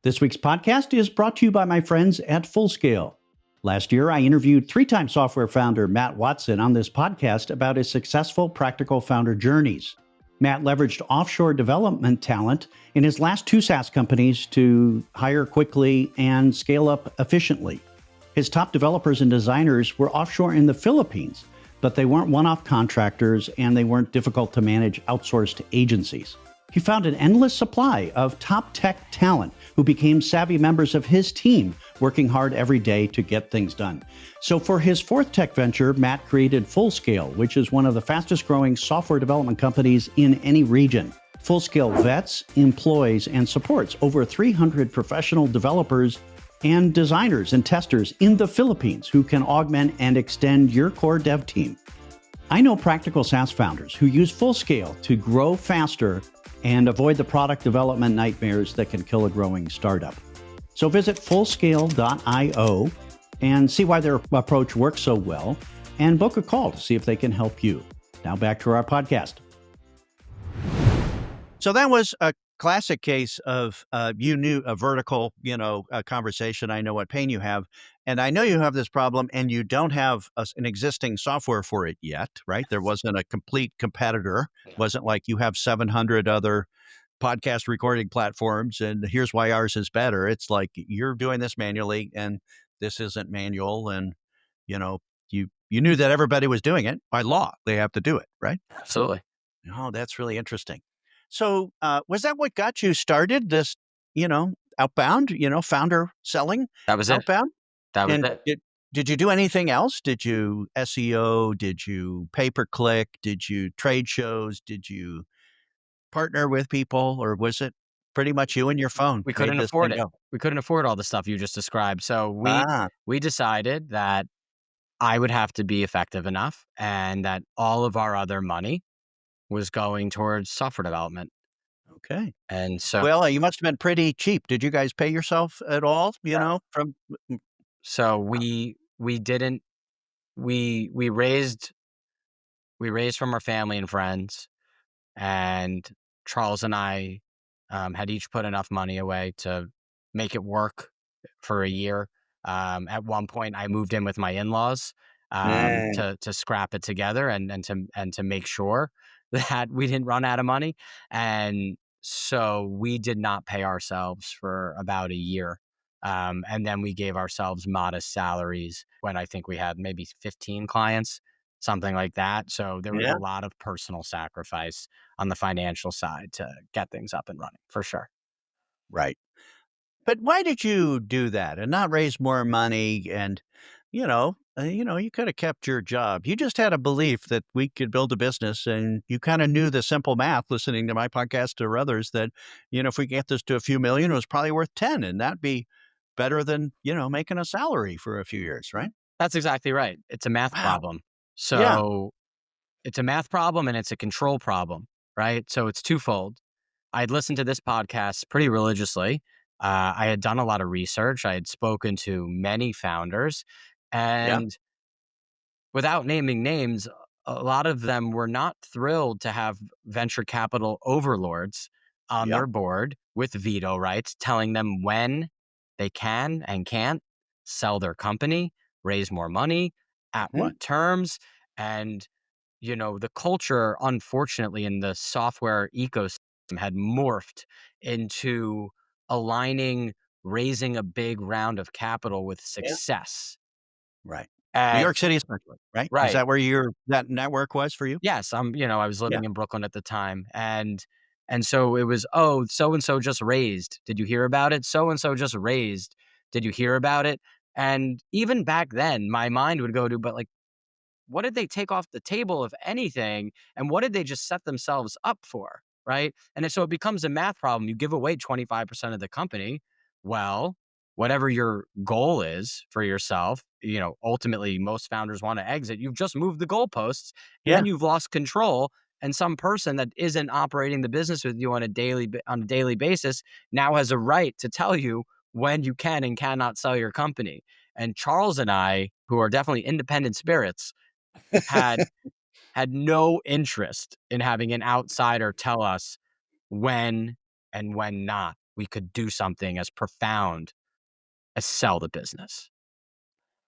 This week's podcast is brought to you by my friends at Fullscale. Last year, I interviewed three-time software founder Matt Watson on this podcast about his successful practical founder journeys. Matt leveraged offshore development talent in his last two SaaS companies to hire quickly and scale up efficiently. His top developers and designers were offshore in the Philippines, but they weren't one-off contractors and they weren't difficult to manage outsourced agencies. He found an endless supply of top tech talent who became savvy members of his team, working hard every day to get things done. So for his fourth tech venture, Matt created Fullscale, which is one of the fastest growing software development companies in any region. Fullscale vets, employs, and supports over 300 professional developers and designers and testers in the Philippines who can augment and extend your core dev team. I know practical SaaS founders who use Fullscale to grow faster and avoid the product development nightmares that can kill a growing startup. So visit fullscale.io and see why their approach works so well, and book a call to see if they can help you. Now back to our podcast. So that was a classic case of you knew a vertical, a conversation. I know what pain you have, and I know you have this problem, and you don't have an existing software for it yet, right? There wasn't a complete competitor. Wasn't like you have 700 other podcast recording platforms, and here's why ours is better. It's like you're doing this manually, and this isn't manual, and you know you knew that everybody was doing it by law. They have to do it, right? Absolutely. Oh, that's really interesting. So, was that what got you started? Outbound, founder selling That was it. outbound? That was And it. Did you do anything else? Did you SEO? Did you pay per click? Did you trade shows? Did you partner with people, or was it pretty much you and your phone We made couldn't this afford thing it. go? We couldn't afford all the stuff you just described, so Ah, we decided that I would have to be effective enough and that all of our other money was going towards software development, okay. and so Well, you must have been pretty cheap. Did you guys pay yourself at all, from so we didn't we raised from our family and friends, and Charles and I, had each put enough money away to make it work for a year. At one point, I moved in with my in-laws, Yeah, to scrap it together and to make sure that we didn't run out of money, and so we did not pay ourselves for about a year, and then we gave ourselves modest salaries when I think we had maybe 15 clients, something like that, so there was yeah, a lot of personal sacrifice on the financial side to get things up and running, for sure. right. But why did you do that and not raise more money and, you could have kept your job. You just had a belief that we could build a business and you kind of knew the simple math listening to my podcast or others that, if we get this to a few million, it was probably worth 10 and that'd be better than, making a salary for a few years, right? That's exactly right. It's a math Wow. problem. Yeah. So, it's a math problem and it's a control problem, right? So, it's twofold. I'd listened to this podcast pretty religiously. I had done a lot of research. I had spoken to many founders, Yeah. and without naming names, a lot of them were not thrilled to have venture capital overlords on Yeah. their board with veto rights telling them when they can and can't sell their company, raise more money, at Mhm. what terms. And, the culture, unfortunately, in the software ecosystem had morphed into aligning raising a big round of capital with Yeah. success. Right. New And York City, especially, right? Is right. that where that network was for you? Yes, I was Yeah. living in Brooklyn at the time, and so it was, "Oh, so and so just raised. Did you hear about it? So and so just raised. Did you hear about it?" And even back then, my mind would go to, "But, like, what did they take off the table, if anything? And what did they just set themselves up for?" Right? So it becomes a math problem. You give away 25% of the company. Well, whatever your goal is for yourself, ultimately most founders want to exit. You've just moved the goalposts and Yeah. then you've lost control. And some person that isn't operating the business with you on a daily basis now has a right to tell you when you can and cannot sell your company. And Charles and I, who are definitely independent spirits, had had no interest in having an outsider tell us when and when not we could do something as profound as sell the business.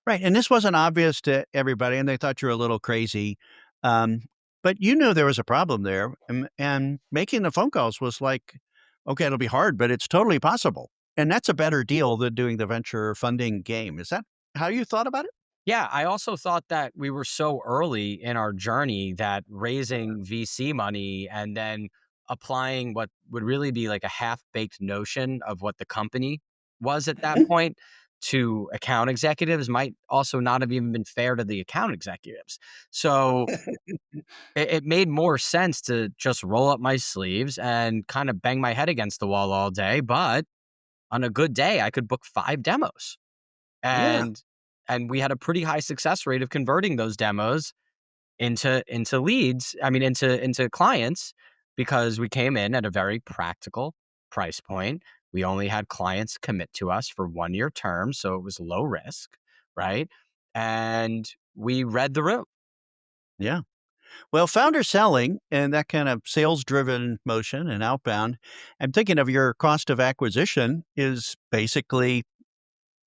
Right, and this wasn't obvious to everybody, and they thought you were a little crazy, um, but you knew there was a problem there, and making the phone calls was like, "Okay, it'll be hard, but it's totally possible," and that's a better deal than doing the venture funding game. Is that how you thought about it? Yeah, I also thought that we were so early in our journey that raising VC money and then applying what would really be like a half-baked notion of what the company was at that Mhm. point to account executives might also not have even been fair to the account executives. So it made more sense to just roll up my sleeves and kind of bang my head against the wall all day. But on a good day, I could book 5 demos, Yeah, and we had a pretty high success rate of converting those demos into leads. I mean, into clients, because we came in at a very practical price point. We only had clients commit to us for 1 year terms, so it was low risk, right? And we read the room. yeah. Well, founder selling and that kind of sales-driven motion and outbound, I'm thinking of your cost of acquisition is basically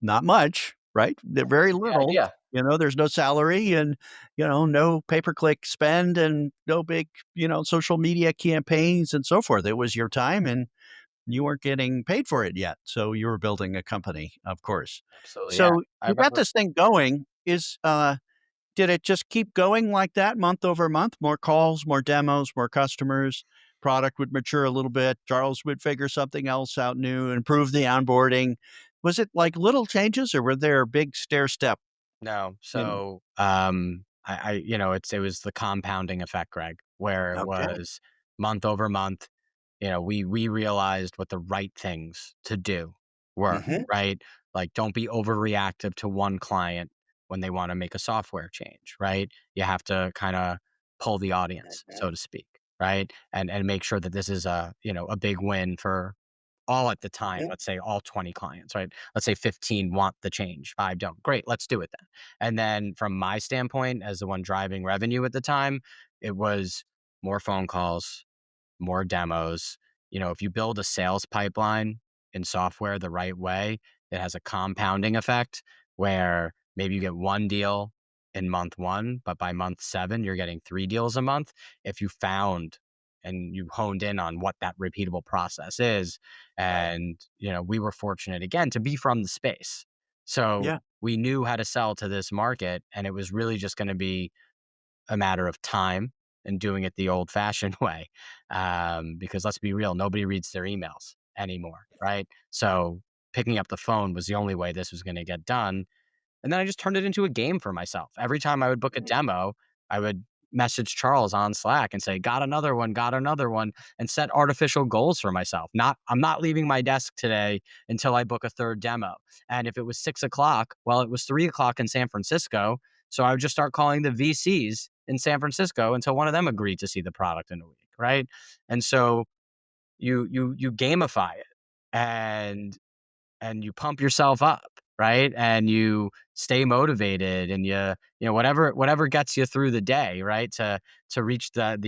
not much, right? They're very The little. idea. There's no salary and, no pay-per-click spend and no big, social media campaigns and so forth. It was your time and you weren't getting paid for it yet. So you were building a company, of course. Absolutely, yeah. So I you got remember. this thing going. Did it just keep going like that month over month? More calls, more demos, more customers, product would mature a little bit. Charles would figure something else out new, improve the onboarding. Was it like little changes or were there big stair step? No. And So, it was the compounding effect, Greg, where it okay. was month over month, we realized what the right things to do were, Mhm. right? Like, don't be overreactive to one client when they want to make a software change, right? You have to kind of pull the audience, so to speak, right? And make sure that this is a big win for all at the time, Mhm. let's say all 20 clients, right? Let's say 15 want the change, 5 don't. Great, let's do it then. And then from my standpoint, as the one driving revenue at the time, it was more phone calls, more demos. If you build a sales pipeline in software the right way, it has a compounding effect where maybe you get one deal in month one, but by month seven, you're getting 3 deals a month. If you found and you honed in on what that repeatable process is. Right. And, we were fortunate again to be from the space. So Yeah. we knew how to sell to this market, and it was really just going to be a matter of time and doing it the old fashioned way. Because let's be real, nobody reads their emails anymore, right? So picking up the phone was the only way this was going to get done. And then I just turned it into a game for myself. Every time I would book a Mhm. demo, I would message Charles on Slack and say, got another one, and set artificial goals for myself. I'm not leaving my desk today until I book a third demo. And if it was 6 o'clock, well, it was 3 o'clock in San Francisco. So I would just start calling the VCs in San Francisco until one of them agreed to see the product in a week. Right. And so you gamify it. And you pump yourself up, right? And you stay motivated, and whatever gets you through the day, right? To reach the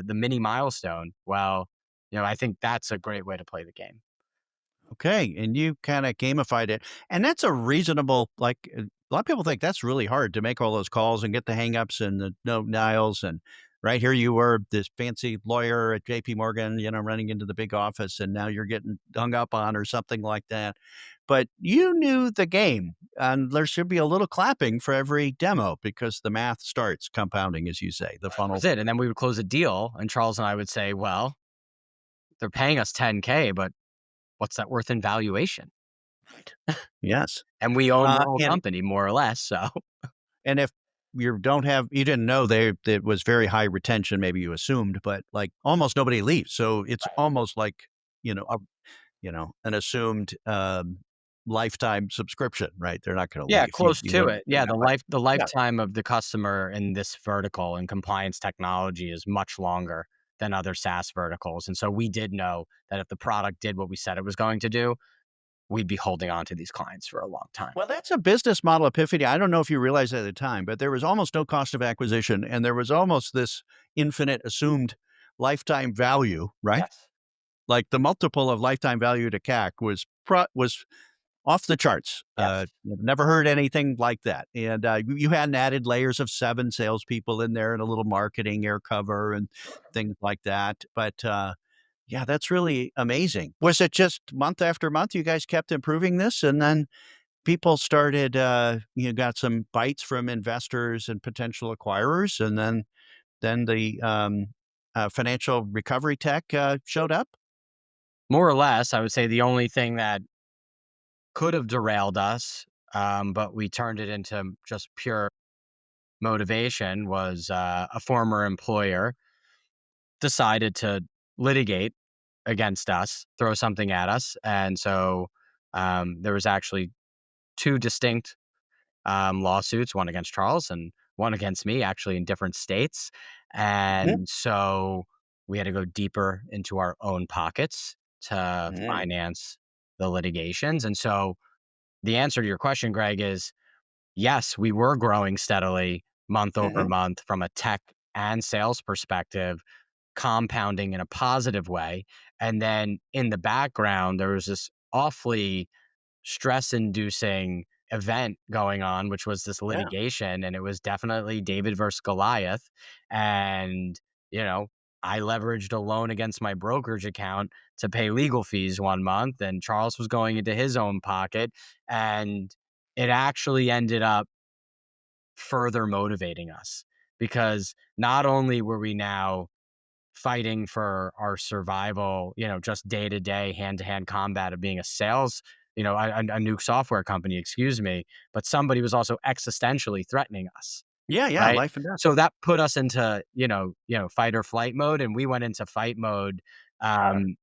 mini milestone. Well, I think that's a great way to play the game. Okay, and you kinda gamified it, and that's a reasonable a lot of people think that's really hard to make all those calls and get the hangups and the no dials, and right here you were, this fancy lawyer at JP Morgan, running into the big office, and now you're getting hung up on or something like that. But you knew the game, and there should be a little clapping for every demo because the math starts compounding, as you say, the That funnel. was it. And then we would close a deal, and Charles and I would say, "Well, they're paying us 10K, but what's that worth in valuation?" Right. Yes. And we own the whole And company more or less. So if you didn't know it was very high retention, maybe you assumed, but, like, almost nobody leaves, so it's almost like, a an assumed, lifetime subscription, right? They're not gonna yeah, leave. You close you to own it. it Yeah, that way. the Yeah. lifetime of the customer in this vertical and compliance technology is much longer than other SaaS verticals, and so we did know that if the product did what we said it was going to do, we'd be holding on to these clients for a long time. Well, that's a business model epiphany. I don't know if you realized at the time, but there was almost no cost of acquisition, and there was almost this infinite assumed lifetime value, right? Yes. Like, the multiple of lifetime value to CAC was off the charts. Yes. I've never heard anything like that. And you hadn't added layers of 7 salespeople in there and a little marketing air cover and things like that. But yeah, that's really amazing. Was it just month after month you guys kept improving this, and then people started, you got some bites from investors and potential acquirers, and then the financial recovery tech showed up? More or less, I would say the only thing that could have derailed us, but we turned it into just pure motivation was, a former employer decided to litigate against us, throw something at us, and so, there was actually 2 distinct, lawsuits, one against Charles and one against me, actually in different states, Mhm. and so we had to go deeper into our own pockets to Mhm. finance the litigations, and so the answer to your question, Greg, is yes, we were growing steadily month over Mhm. month from a tech and sales perspective, compounding in a positive way. And then in the background, there was this awfully stress inducing event going on, which was this Yeah. litigation. And it was definitely David versus Goliath. And, you know, I leveraged a loan against my brokerage account to pay legal fees one month, and Charles was going into his own pocket. And it actually ended up further motivating us because not only were we now fighting for our survival, just day to day, hand to hand combat of being a sales, a new software company, excuse me, but somebody was also existentially threatening us, Yeah, yeah, right? life and death. So that put us into, fight or flight mode, and we went into fight mode,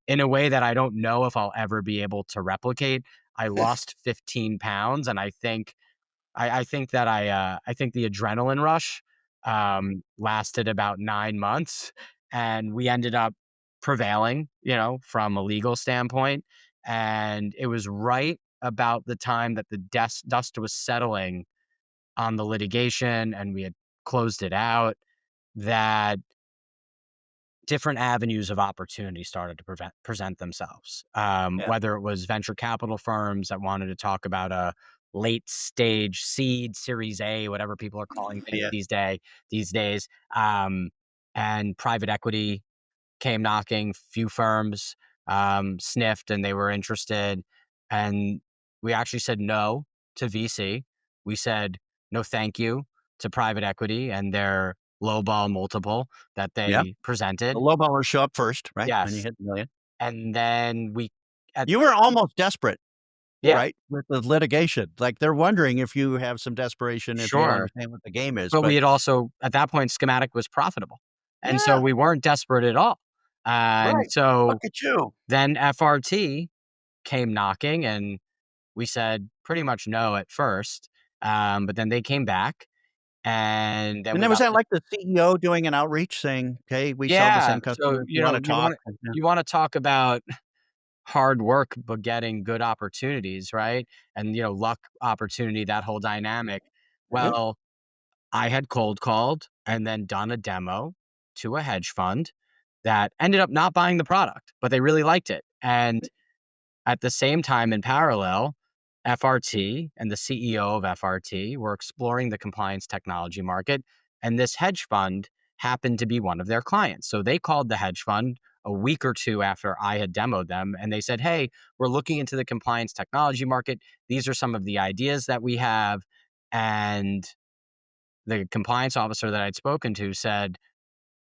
in a way that I don't know if I'll ever be able to replicate. I lost 15 pounds, and I think the adrenaline rush, lasted about 9 months, and we ended up prevailing, from a legal standpoint, and it was right about the time that the dust was settling on the litigation, and we had closed it out, that different avenues of opportunity started to present themselves. Yeah, Whether it was venture capital firms that wanted to talk about a late stage seed, Series A, whatever people are calling things yeah. these days, and private equity came knocking. Few firms sniffed and they were interested, and we actually said no to VC. We said no, thank you to private equity and their lowball multiple that Yeah. they The presented. low ballers show up first, right? When you Yes, hit the million. and then we at You were almost desperate, yeah, right? With the litigation. Like, they're wondering if you have some desperation, if you sure, understand what the game is, but we but had also at that point, Schematic was profitable, and so yeah, we weren't desperate at all, and right. Look so at you. then FRT came knocking, and we said pretty much no at first, but then they came back, and then And we then was got that the like the CEO doing an outreach saying, "Okay, we sell the yeah. same So, customers, you wanna talk?" Yeah. you wanna talk about hard work, but getting good opportunities, right? And, luck, opportunity, that whole dynamic. Mhm. Well, I had cold called and then done a demo to a hedge fund that ended up not buying the product, but they really liked it. And at the same time, in parallel, FRT and the CEO of FRT were exploring the compliance technology market, and this hedge fund happened to be one of their clients. So they called the hedge fund a week or two after I had demoed them, and they said, "Hey, we're looking into the compliance technology market. These are some of the ideas that we have." And the compliance officer that I'd spoken to said,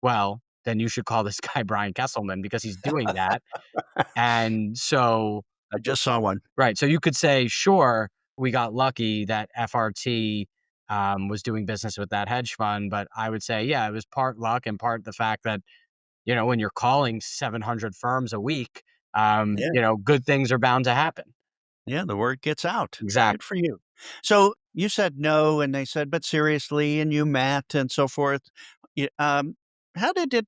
"Well, then you should call this guy Brian Kesselman because he's doing that." And so I just saw one. right. So you could say, sure, we got lucky that FRT was doing business with that hedge fund. But I would say, yeah, it was part luck and part the fact that, when you're calling 700 firms a week, Yeah. good things are bound to happen. Yeah, the word gets out. Good Exactly. for you. So, you said no, and they said, "But seriously," and you met and so forth. Y How did it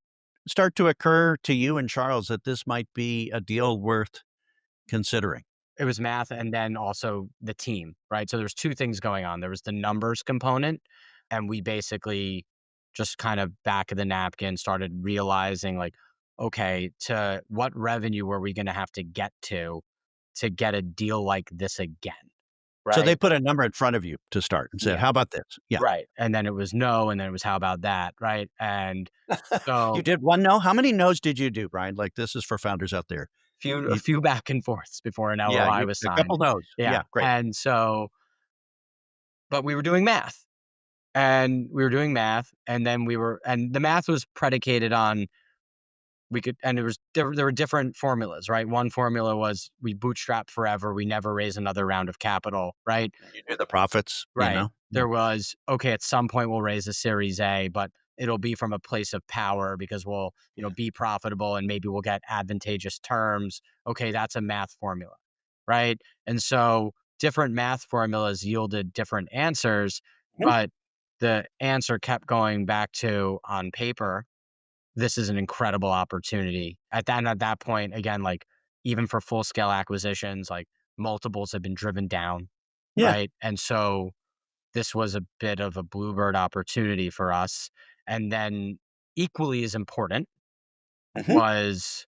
start to occur to you and Charles that this might be a deal worth considering? It was math and then also the team, right? So there's two things going on. There was the numbers component, and we basically just kind of back of the napkin started realizing like, okay, to what revenue were we going to have to get to get a deal like this again, So they right? put a number in front of you to start and said, Yeah, "How about this?" Yeah. right. And then it was no, and then it was how about that, right? And You so did 1 no? How many no's did you do, Brian? Like, this is for founders out there. a You few back and forths before an Yeah, LOI you was a signed. couple no's. Yeah, Yeah, great. and so, but we were doing math. And we were doing math, and then and the math was predicated on we could and there were different formulas, right? One formula was we bootstrap forever, we never raise another round of capital, right? You do the profits, you Right. know? Yeah. There was, okay, at some point we'll raise a Series A, but it'll be from a place of power because we'll, be profitable and maybe we'll get advantageous terms. Okay, that's a math formula, right? And so different math formulas yielded different answers, Mhm, but the answer kept going back to on paper, this is an incredible opportunity. At that point, again, like even for full scale acquisitions, like multiples have been driven down, yeah. right? And so this was a bit of a bluebird opportunity for us. And then equally as important Mhm, was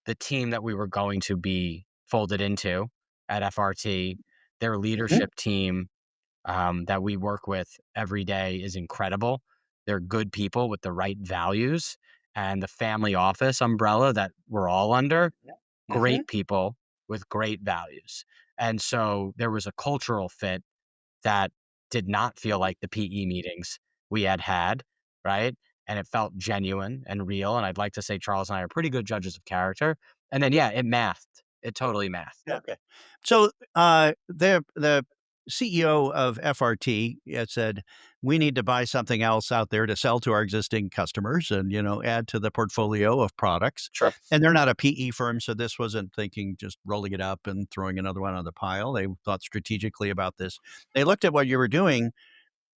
the team that we were going to be folded into at FRT. Their mhm, leadership team that we work with every day is incredible. They're good people with the right values, and the family office umbrella that we're all under, mhm. great people with great values. And so there was a cultural fit that did not feel like the PE meetings we had had, right? And it felt genuine and real. And I'd like to say Charles and I are pretty good judges of character. And then, yeah, it mathed. It totally mathed. Yeah, okay. So, the CEO of FRT had said, "We need to buy something else out there to sell to our existing customers and, add to the portfolio of products." Sure. And they're not a PE firm, so this wasn't thinking just rolling it up and throwing another one on the pile. They thought strategically about this. They looked at what you were doing,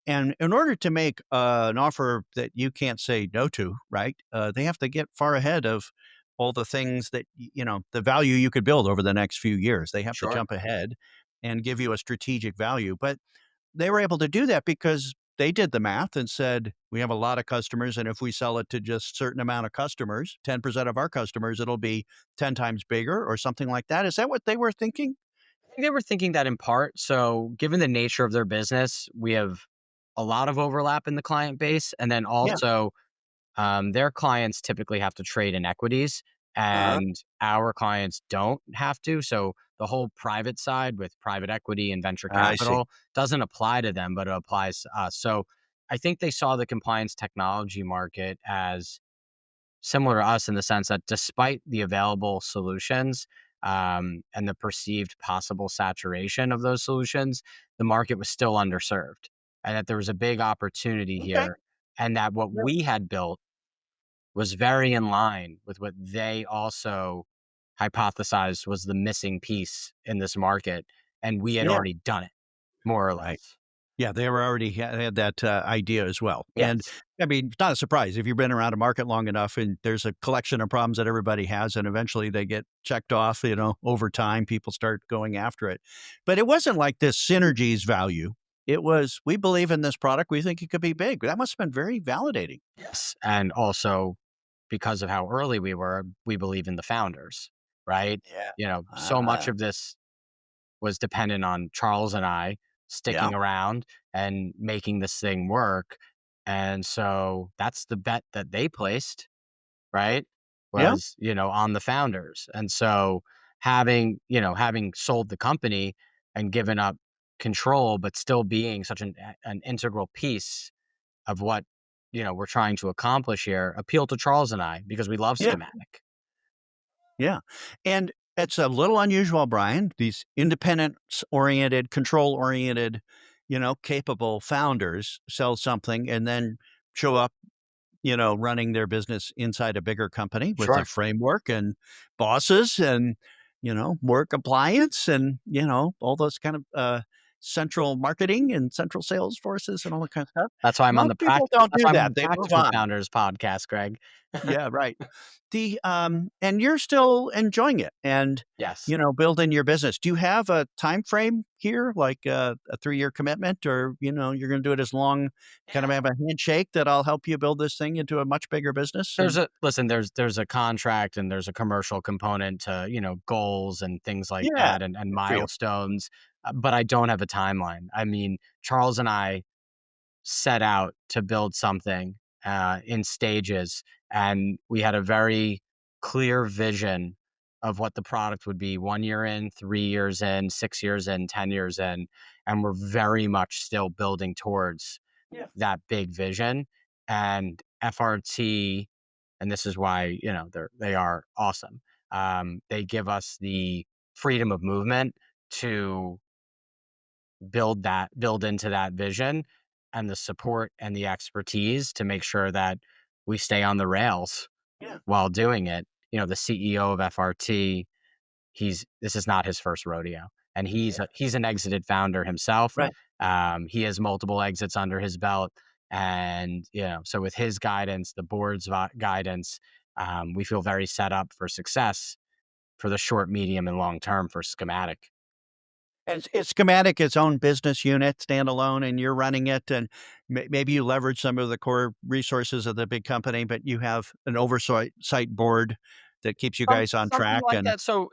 and in order to make, an offer that you can't say no to, right, they have to get far ahead of all the things that, the value you could build over the next few years. They have to Sure. jump ahead and give you a strategic value. But they were able to do that because they did the math and said, "We have a lot of customers, and if we sell it to just certain amount of customers, 10% of our customers, it'll be 10 times bigger," or something like that. Is that what they were thinking? I think they were thinking that in part. So, given the nature of their business, we have a lot of overlap in the client base. And then Yeah. also, their clients typically have to trade in equities, Uh-huh. and our clients don't have to. So, the whole private side with private equity and venture I see. capital doesn't apply to them, but it applies to us. So, I think they saw the compliance technology market as similar to us in the sense that despite the available solutions, and the perceived possible saturation of those solutions, the market was still underserved, and that there was a big opportunity Okay. here, and that what we had built was very in line with what they also hypothesized was the missing piece in this market, and we had Yeah. already done it, more or Right. less. Yeah, they were already had that, idea as well, and, Yes. I mean, it's not a surprise if you've been around a market long enough and there's a collection of problems that everybody has, and eventually they get checked off, over time, people start going after it. But it wasn't like this synergies value. It was, "We believe in this product, we think it could be big." That must have been very validating. Yes, and also because of how early we were, we believe in the founders, right? Yeah. So much Ah, of this was dependent on Charles and I yeah, sticking around and making this thing work, and so that's the bet that they placed, right? yeah, Was, on the founders, and so having sold the company and given up control, but still being such an integral piece of what, we're trying to accomplish here appealed to Charles and I because we love yeah. schematic. Yeah. And it's a little unusual, Brian. These independent oriented, control oriented, capable founders sell something and then show up, running their business inside a bigger company with a Sure. framework and bosses and, more compliance and, all those kind of central marketing and central sales forces and all that kind of stuff. That's why I'm on Most the people don't that's do why I'm on that. the They move Practical on. Founders podcast, Greg. Yeah, right. And you're still enjoying it and, Yes. building your business. Do you have a time frame here, like a 3-year commitment or, you're gonna do it as long kind of have a handshake that I'll help you build this thing into a much bigger business and There's a contract and there's a commercial component to, goals and things like yeah, that and good for you. milestones, but I don't have a timeline. I mean, Charles and I set out to build something, in stages, and we had a very clear vision of what the product would be 1 year in, 3 years in, 6 years in, 10 years in, and we're very much still building towards Yeah, that big vision, and FRT, and this is why, they are awesome. They give us the freedom of movement to build into that vision and the support and the expertise to make sure that we stay on the rails yeah, while doing it. The CEO of FRT, this is not his first rodeo, and yeah, he's an exited founder himself. right. He has multiple exits under his belt, and so with his guidance, the board's guidance, we feel very set up for success for the short, medium, and long term for Schematic. And it's Schematic its own business unit, standalone, and you're running it, and maybe you leverage some of the core resources of the big company, but you have an oversight board that keeps you guys on Something track like and that. So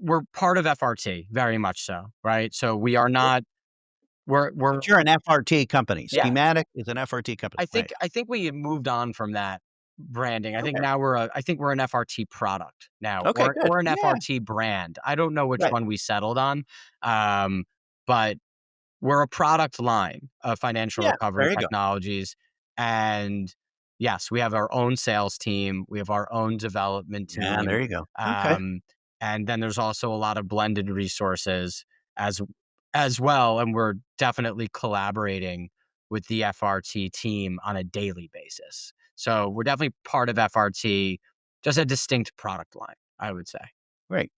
we're part of FRT, very much so, right? So we are not we're but you're an FRT company. yeah. Schematic is an FRT company, right? I think we have moved on from that branding. Okay. I think we're an FRT product now, Okay, good. or an Yeah, FRT brand. I don't know which right. one we settled on, but we're a product line of financial Yeah, recovery there you go. technologies, and yes, we have our own sales team, we have our own development Yeah, team. there you go. Okay. Um, and then there's also a lot of blended resources as as well, and we're definitely collaborating with the FRT team on a daily basis. So we're definitely part of FRT, just a distinct product line, I would say. Right.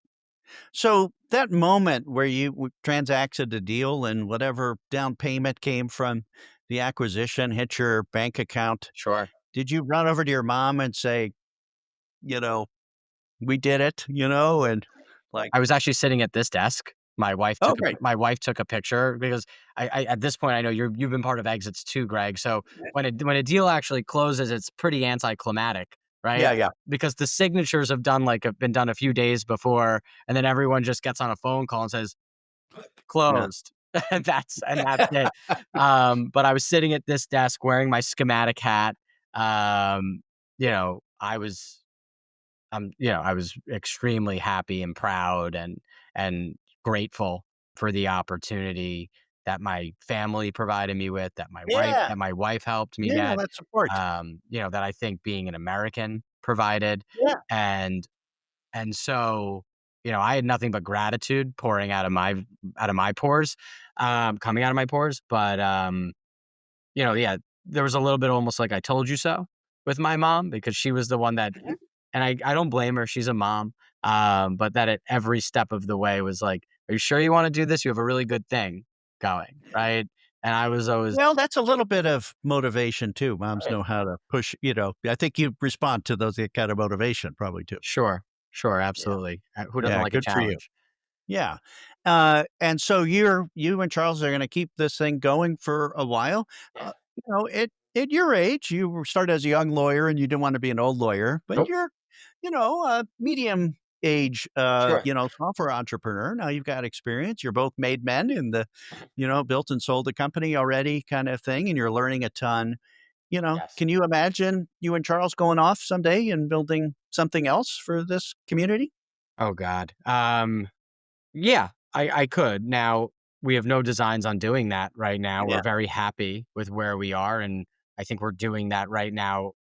So that moment where you transacted a deal and whatever down payment came from the acquisition hit your bank account, Sure. did you run over to your mom and say, you know, "We did it," and like, I was actually sitting at this desk. "Oh, great." My wife took a picture because I at this point I know you've been part of exits too, Greg. So when a deal actually closes, it's pretty anticlimactic, right? Yeah, yeah. Because the signatures have been done a few days before, and then everyone just gets on a phone call and says Yeah. closed, and that's it. But I was sitting at this desk wearing my schematic hat. Um, I was I was extremely happy and proud and grateful for the opportunity that my family provided me with, Yeah. that my wife helped me Yeah, get, that support. that I think being an American provided. Yeah. And so, I had nothing but gratitude pouring out of my pores, coming out of my pores. But yeah, there was a little bit almost like I told you so with my mom because she was the one that and I don't blame her, she's a mom, but that at every step of the way was like, "Are you sure you wanna do this? You have a really good thing going," right? And I was always Well, that's a little bit of motivation too. Moms right. know how to push, I think you respond to those kind of motivation probably too. Sure, sure, Yeah. absolutely. Who doesn't Yeah, like a good for you. challenge? Yeah. And so you and Charles are gonna keep this thing going for a while. Yeah. At your age, you started as a young lawyer and you didn't want to be an old lawyer, but Nope. you're, a medium age, Sure. software entrepreneur. Now you've got experience. You're both made men in the, built and sold a company already kind of thing, and you're learning a ton. Yes. Can you imagine you and Charles going off someday and building something else for this community? Oh god. Yeah, I could. Now, we have no designs on doing that right now. We're Yeah. very happy with where we are, and I think we're doing that right now,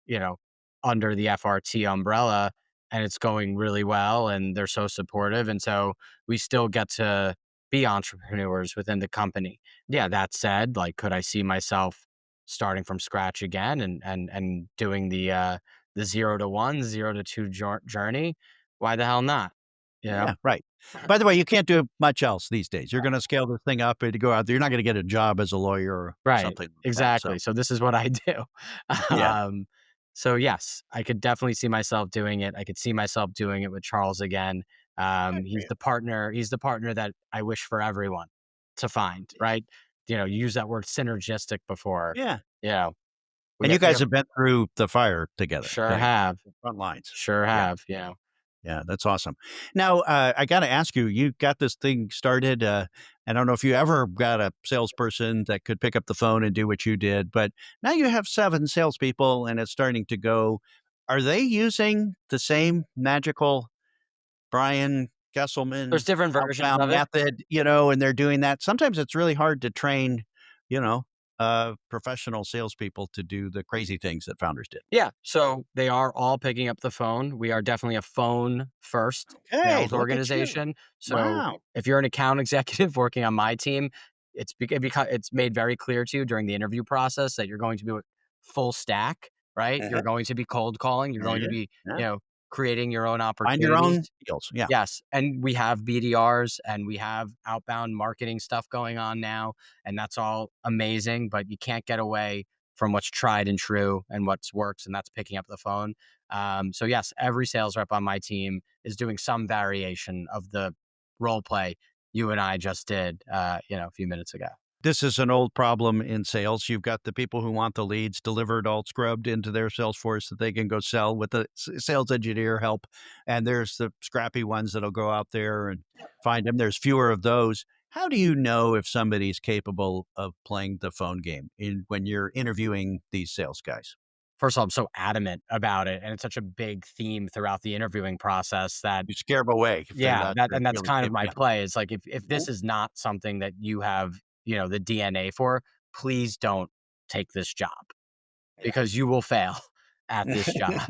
under the FRT umbrella, and it's going really well, and they're so supportive, and so we still get to be entrepreneurs within the company. Yeah, that said, like, could I see myself starting from scratch again and doing the 0 to 1, 0 to 2 journey? Why the hell not? You know? Yeah, right. By the way, you can't do much else these days. You're gonna scale this thing up and go out there. You're not gonna get a job as a lawyer or Right, something like that, so exactly, so this is what I do. yeah. Um, so yes, I could definitely see myself doing it, I could see myself doing it with Charles again. Good for you. He's the partner that I wish for everyone to find, right? You use that word synergistic before, Yeah, you know, and you we guys have have been through the fire together, sure like, have, the front lines. sure Yeah, have. yeah, that's awesome. Now, I gotta ask you, you got this thing started, I don't know if you ever got a salesperson that could pick up the phone and do what you did, but now you have 7 salespeople and it's starting to go. Are they using the same magical Brian There's Kesselman different versions outbound of it. method, and they're doing that. Sometimes it's really hard to train, you know, professional salespeople to do the crazy things that founders did. Yeah, so they are all picking up the phone. We are definitely a phone first Hey, sales look at you. organization. So Wow. if you're an account executive working on my team, it's made very clear to you during the interview process that you're going to be full stack, right? Uh-huh. You're going to be cold calling. You're going to Yeah. be, Yeah. creating your own Find your opportunities. own deals. Yeah. Yes, and we have BDRs and we have outbound marketing stuff going on now, and that's all amazing, but you can't get away from what's tried and true and what's works, and that's picking up the phone. So yes, every sales rep on my team is doing some variation of the role play you and I just did, a few minutes ago. This is an old problem in sales. You've got the people who want the leads delivered all scrubbed into their Salesforce that they can go sell with the sales engineer help. And there's the scrappy ones that'll go out there and find them. There's fewer of those. How do you know if somebody's capable of playing the phone game when you're interviewing these sales guys? First of all, I'm so adamant about it, and it's such a big theme throughout the interviewing process that You scare them away if they're yeah, not that's feeling kind of capable. my Yeah. play. It's like if Mhm. this is not something that you have, the DNA for, please don't take this job because you will fail at this job.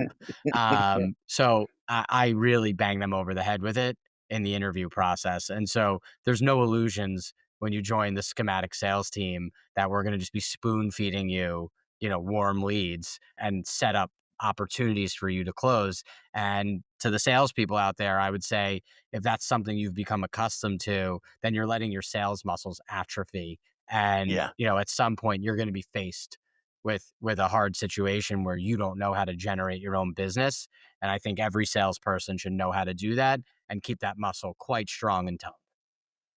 So I really bang them over the head with it. in the interview process. And so there's no illusions when you join the schematic sales team that we're going to just be spoon feeding you, warm leads and set up opportunities for you to close. And to the salespeople out there, I would say if that's something you've become accustomed to, then you're letting your sales muscles atrophy. And, Yeah. at some point you're going to be faced with a hard situation where you don't know how to generate your own business. And I think every salesperson should know how to do that and keep that muscle quite strong and toned.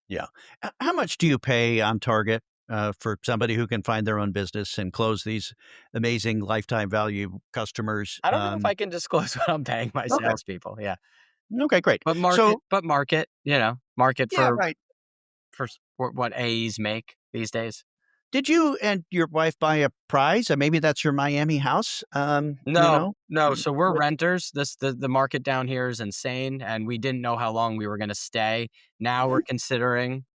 Yeah. How much do you pay on target for somebody who can find their own business and close these amazing lifetime value customers? I don't know if I can disclose what I'm paying my Okay. salespeople. Yeah. Okay, great. But So, market yeah, for right. what AEs make these days. Did you and your wife buy a prize? Maybe that's your Miami house. No, no. So we're With renters. The market down here is insane, and we didn't know how long we were going to stay. Now we're considering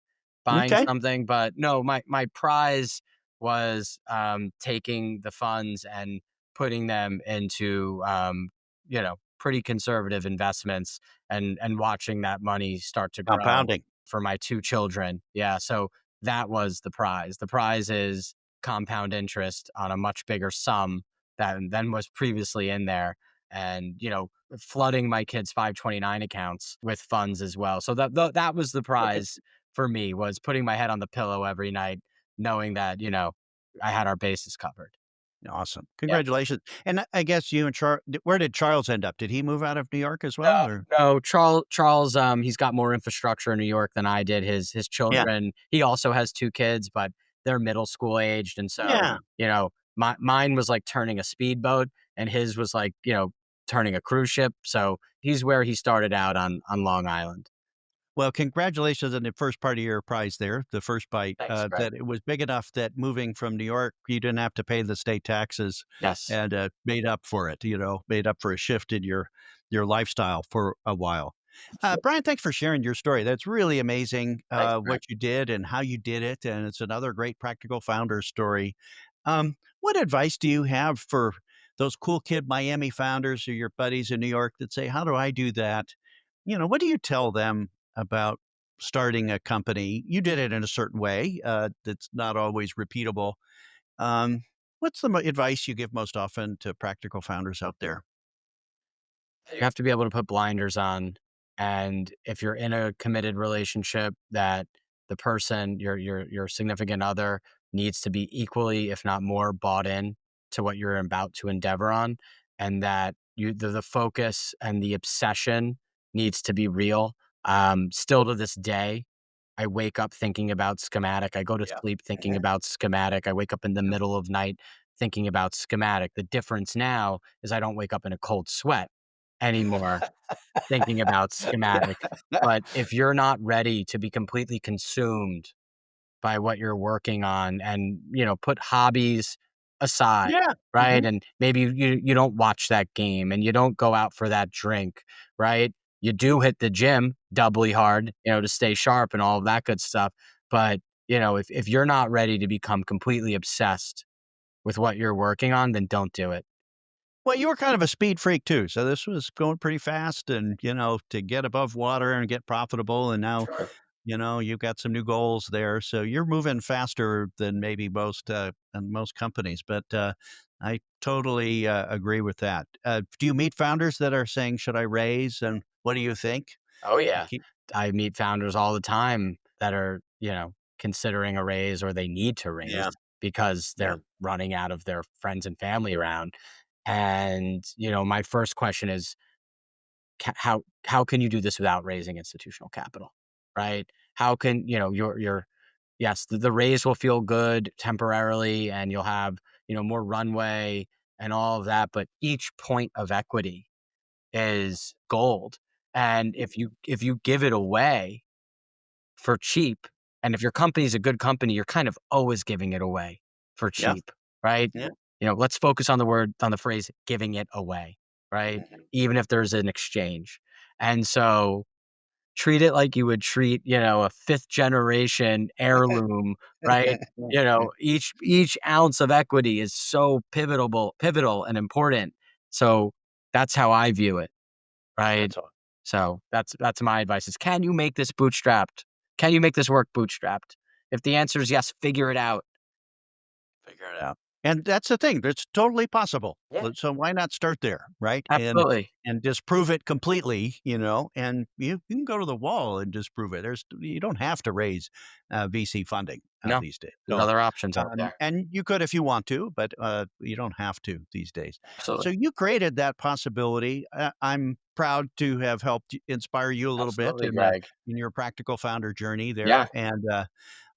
buying okay, something, but no, my prize was taking the funds and putting them into pretty conservative investments and watching that money start to grow compounding. for my two children. Yeah, so that was the prize. The prize is compound interest on a much bigger sum than was previously in there, and flooding my kids' 529 accounts with funds as well. So that was the Okay. prize for me, was putting my head on the pillow every night, knowing that, I had our bases covered. Awesome. Yep. Congratulations. And I guess you and Charles, where did Charles end up? Did he move out of New York as No, well? Or no, Charles, he's got more infrastructure in New York than I did. His yeah, children, he also has 2 kids, but they're middle school aged, and so, yeah. mine was like turning a speedboat, and his was like, turning a cruise ship. So he's where he started out on Long Island. Well, congratulations on the first part of your prize there, the first bite, Thanks, Greg. that it was big enough that moving from New York, you didn't have to pay the state taxes Yes. and, made up for it, made up for a shift in your lifestyle for a while. Brian, thanks for sharing your story. That's really amazing, Thanks, Greg. what you did and how you did it, and it's another great practical founder story. What advice do you have for those cool kid Miami founders or your buddies in New York that say, "How do I do that?" What do you tell them about starting a company? You did it in a certain way, that's not always repeatable. Um, what's the advice you give most often to practical founders out there? You have to be able to put blinders on, and if you're in a committed relationship, that the person, your significant other, needs to be equally, if not more, bought in to what you're about to endeavor on, and that the focus and the obsession needs to be real. Still to this day, I wake up thinking about schematic. I go to Yeah. sleep thinking about schematic. I wake up in the Yeah. middle of night thinking about schematic. The difference now is I don't wake up in a cold sweat anymore thinking about schematic. But if you're not ready to be completely consumed by what you're working on, and, put hobbies aside, Yeah. right? Mhm. And maybe you don't watch that game and you don't go out for that drink, right? You do hit the gym doubly hard, to stay sharp and all of that good stuff. But, if you're not ready to become completely obsessed with what you're working on, then don't do it. Well, you were kind of a speed freak too, so this was going pretty fast and, to get above water and get profitable, and now, Sure. you've got some new goals there, so you're moving faster than maybe most companies, but, I totally, agree with that. Do you meet founders that are saying, "Should I raise?" And what do you think? Oh, You yeah. keep I meet founders all the time that are, considering a raise, or they need to raise Yeah, because yeah, they're running out of their friends and family around. And, my first question is, how can you do this without raising institutional capital? Right? How can, your yes, the raise will feel good temporarily, and you'll have, more runway and all of that, but each point of equity is gold. And if you give it away for cheap, and if your company is a good company, you're kind of always giving it away for yeah, cheap, right? yeah. Let's focus on the phrase giving it away, right? Mhm. Even if there's an exchange. And so treat it like you would treat, a fifth generation heirloom, right? Each ounce of equity is so pivotal and important. So that's how I view it, right? That's all. So that's my advice is, can you make this bootstrapped? Can you make this work bootstrapped? If the answer is yes, figure it out. Figure it out. And that's the thing, that's totally possible. Yeah, So why not start there, right? absolutely. And disprove it completely, and you can go to the wall and disprove it. You don't have to raise VC funding No, these days. there's other options out there. And you could if you want to, but you don't have to these days. So Absolutely. you created that possibility. I'm proud to have helped inspire you a little bit Absolutely, Greg. in your practical founder journey Yeah. there, and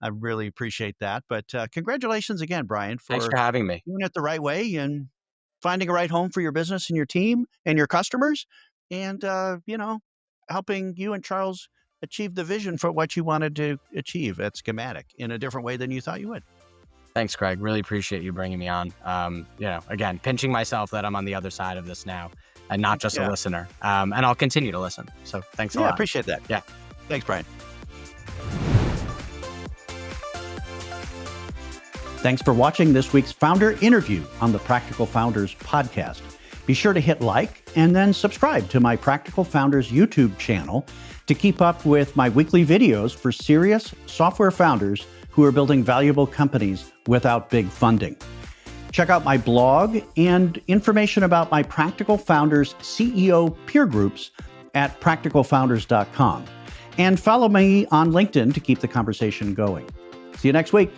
I really appreciate that. But congratulations again, Brian, Thanks for for having me. doing it the right way and finding a right home for your business and your team and your customers, and helping you and Charles achieve the vision for what you wanted to achieve at Schematic in a different way than you thought you would. Thanks, Greg. Really appreciate you bringing me on. Again, pinching myself that I'm on the other side of this now and not just a Yeah, listener. And I'll continue to listen. So thanks a yeah, lot. appreciate that. Yeah. Thanks, Brian. Thanks for watching this week's founder interview on the Practical Founders podcast. Be sure to hit like and then subscribe to my Practical Founders YouTube channel to keep up with my weekly videos for serious software founders who are building valuable companies without big funding. Check out my blog and information about my Practical Founders CEO peer groups at practicalfounders.com. And follow me on LinkedIn to keep the conversation going. See you next week.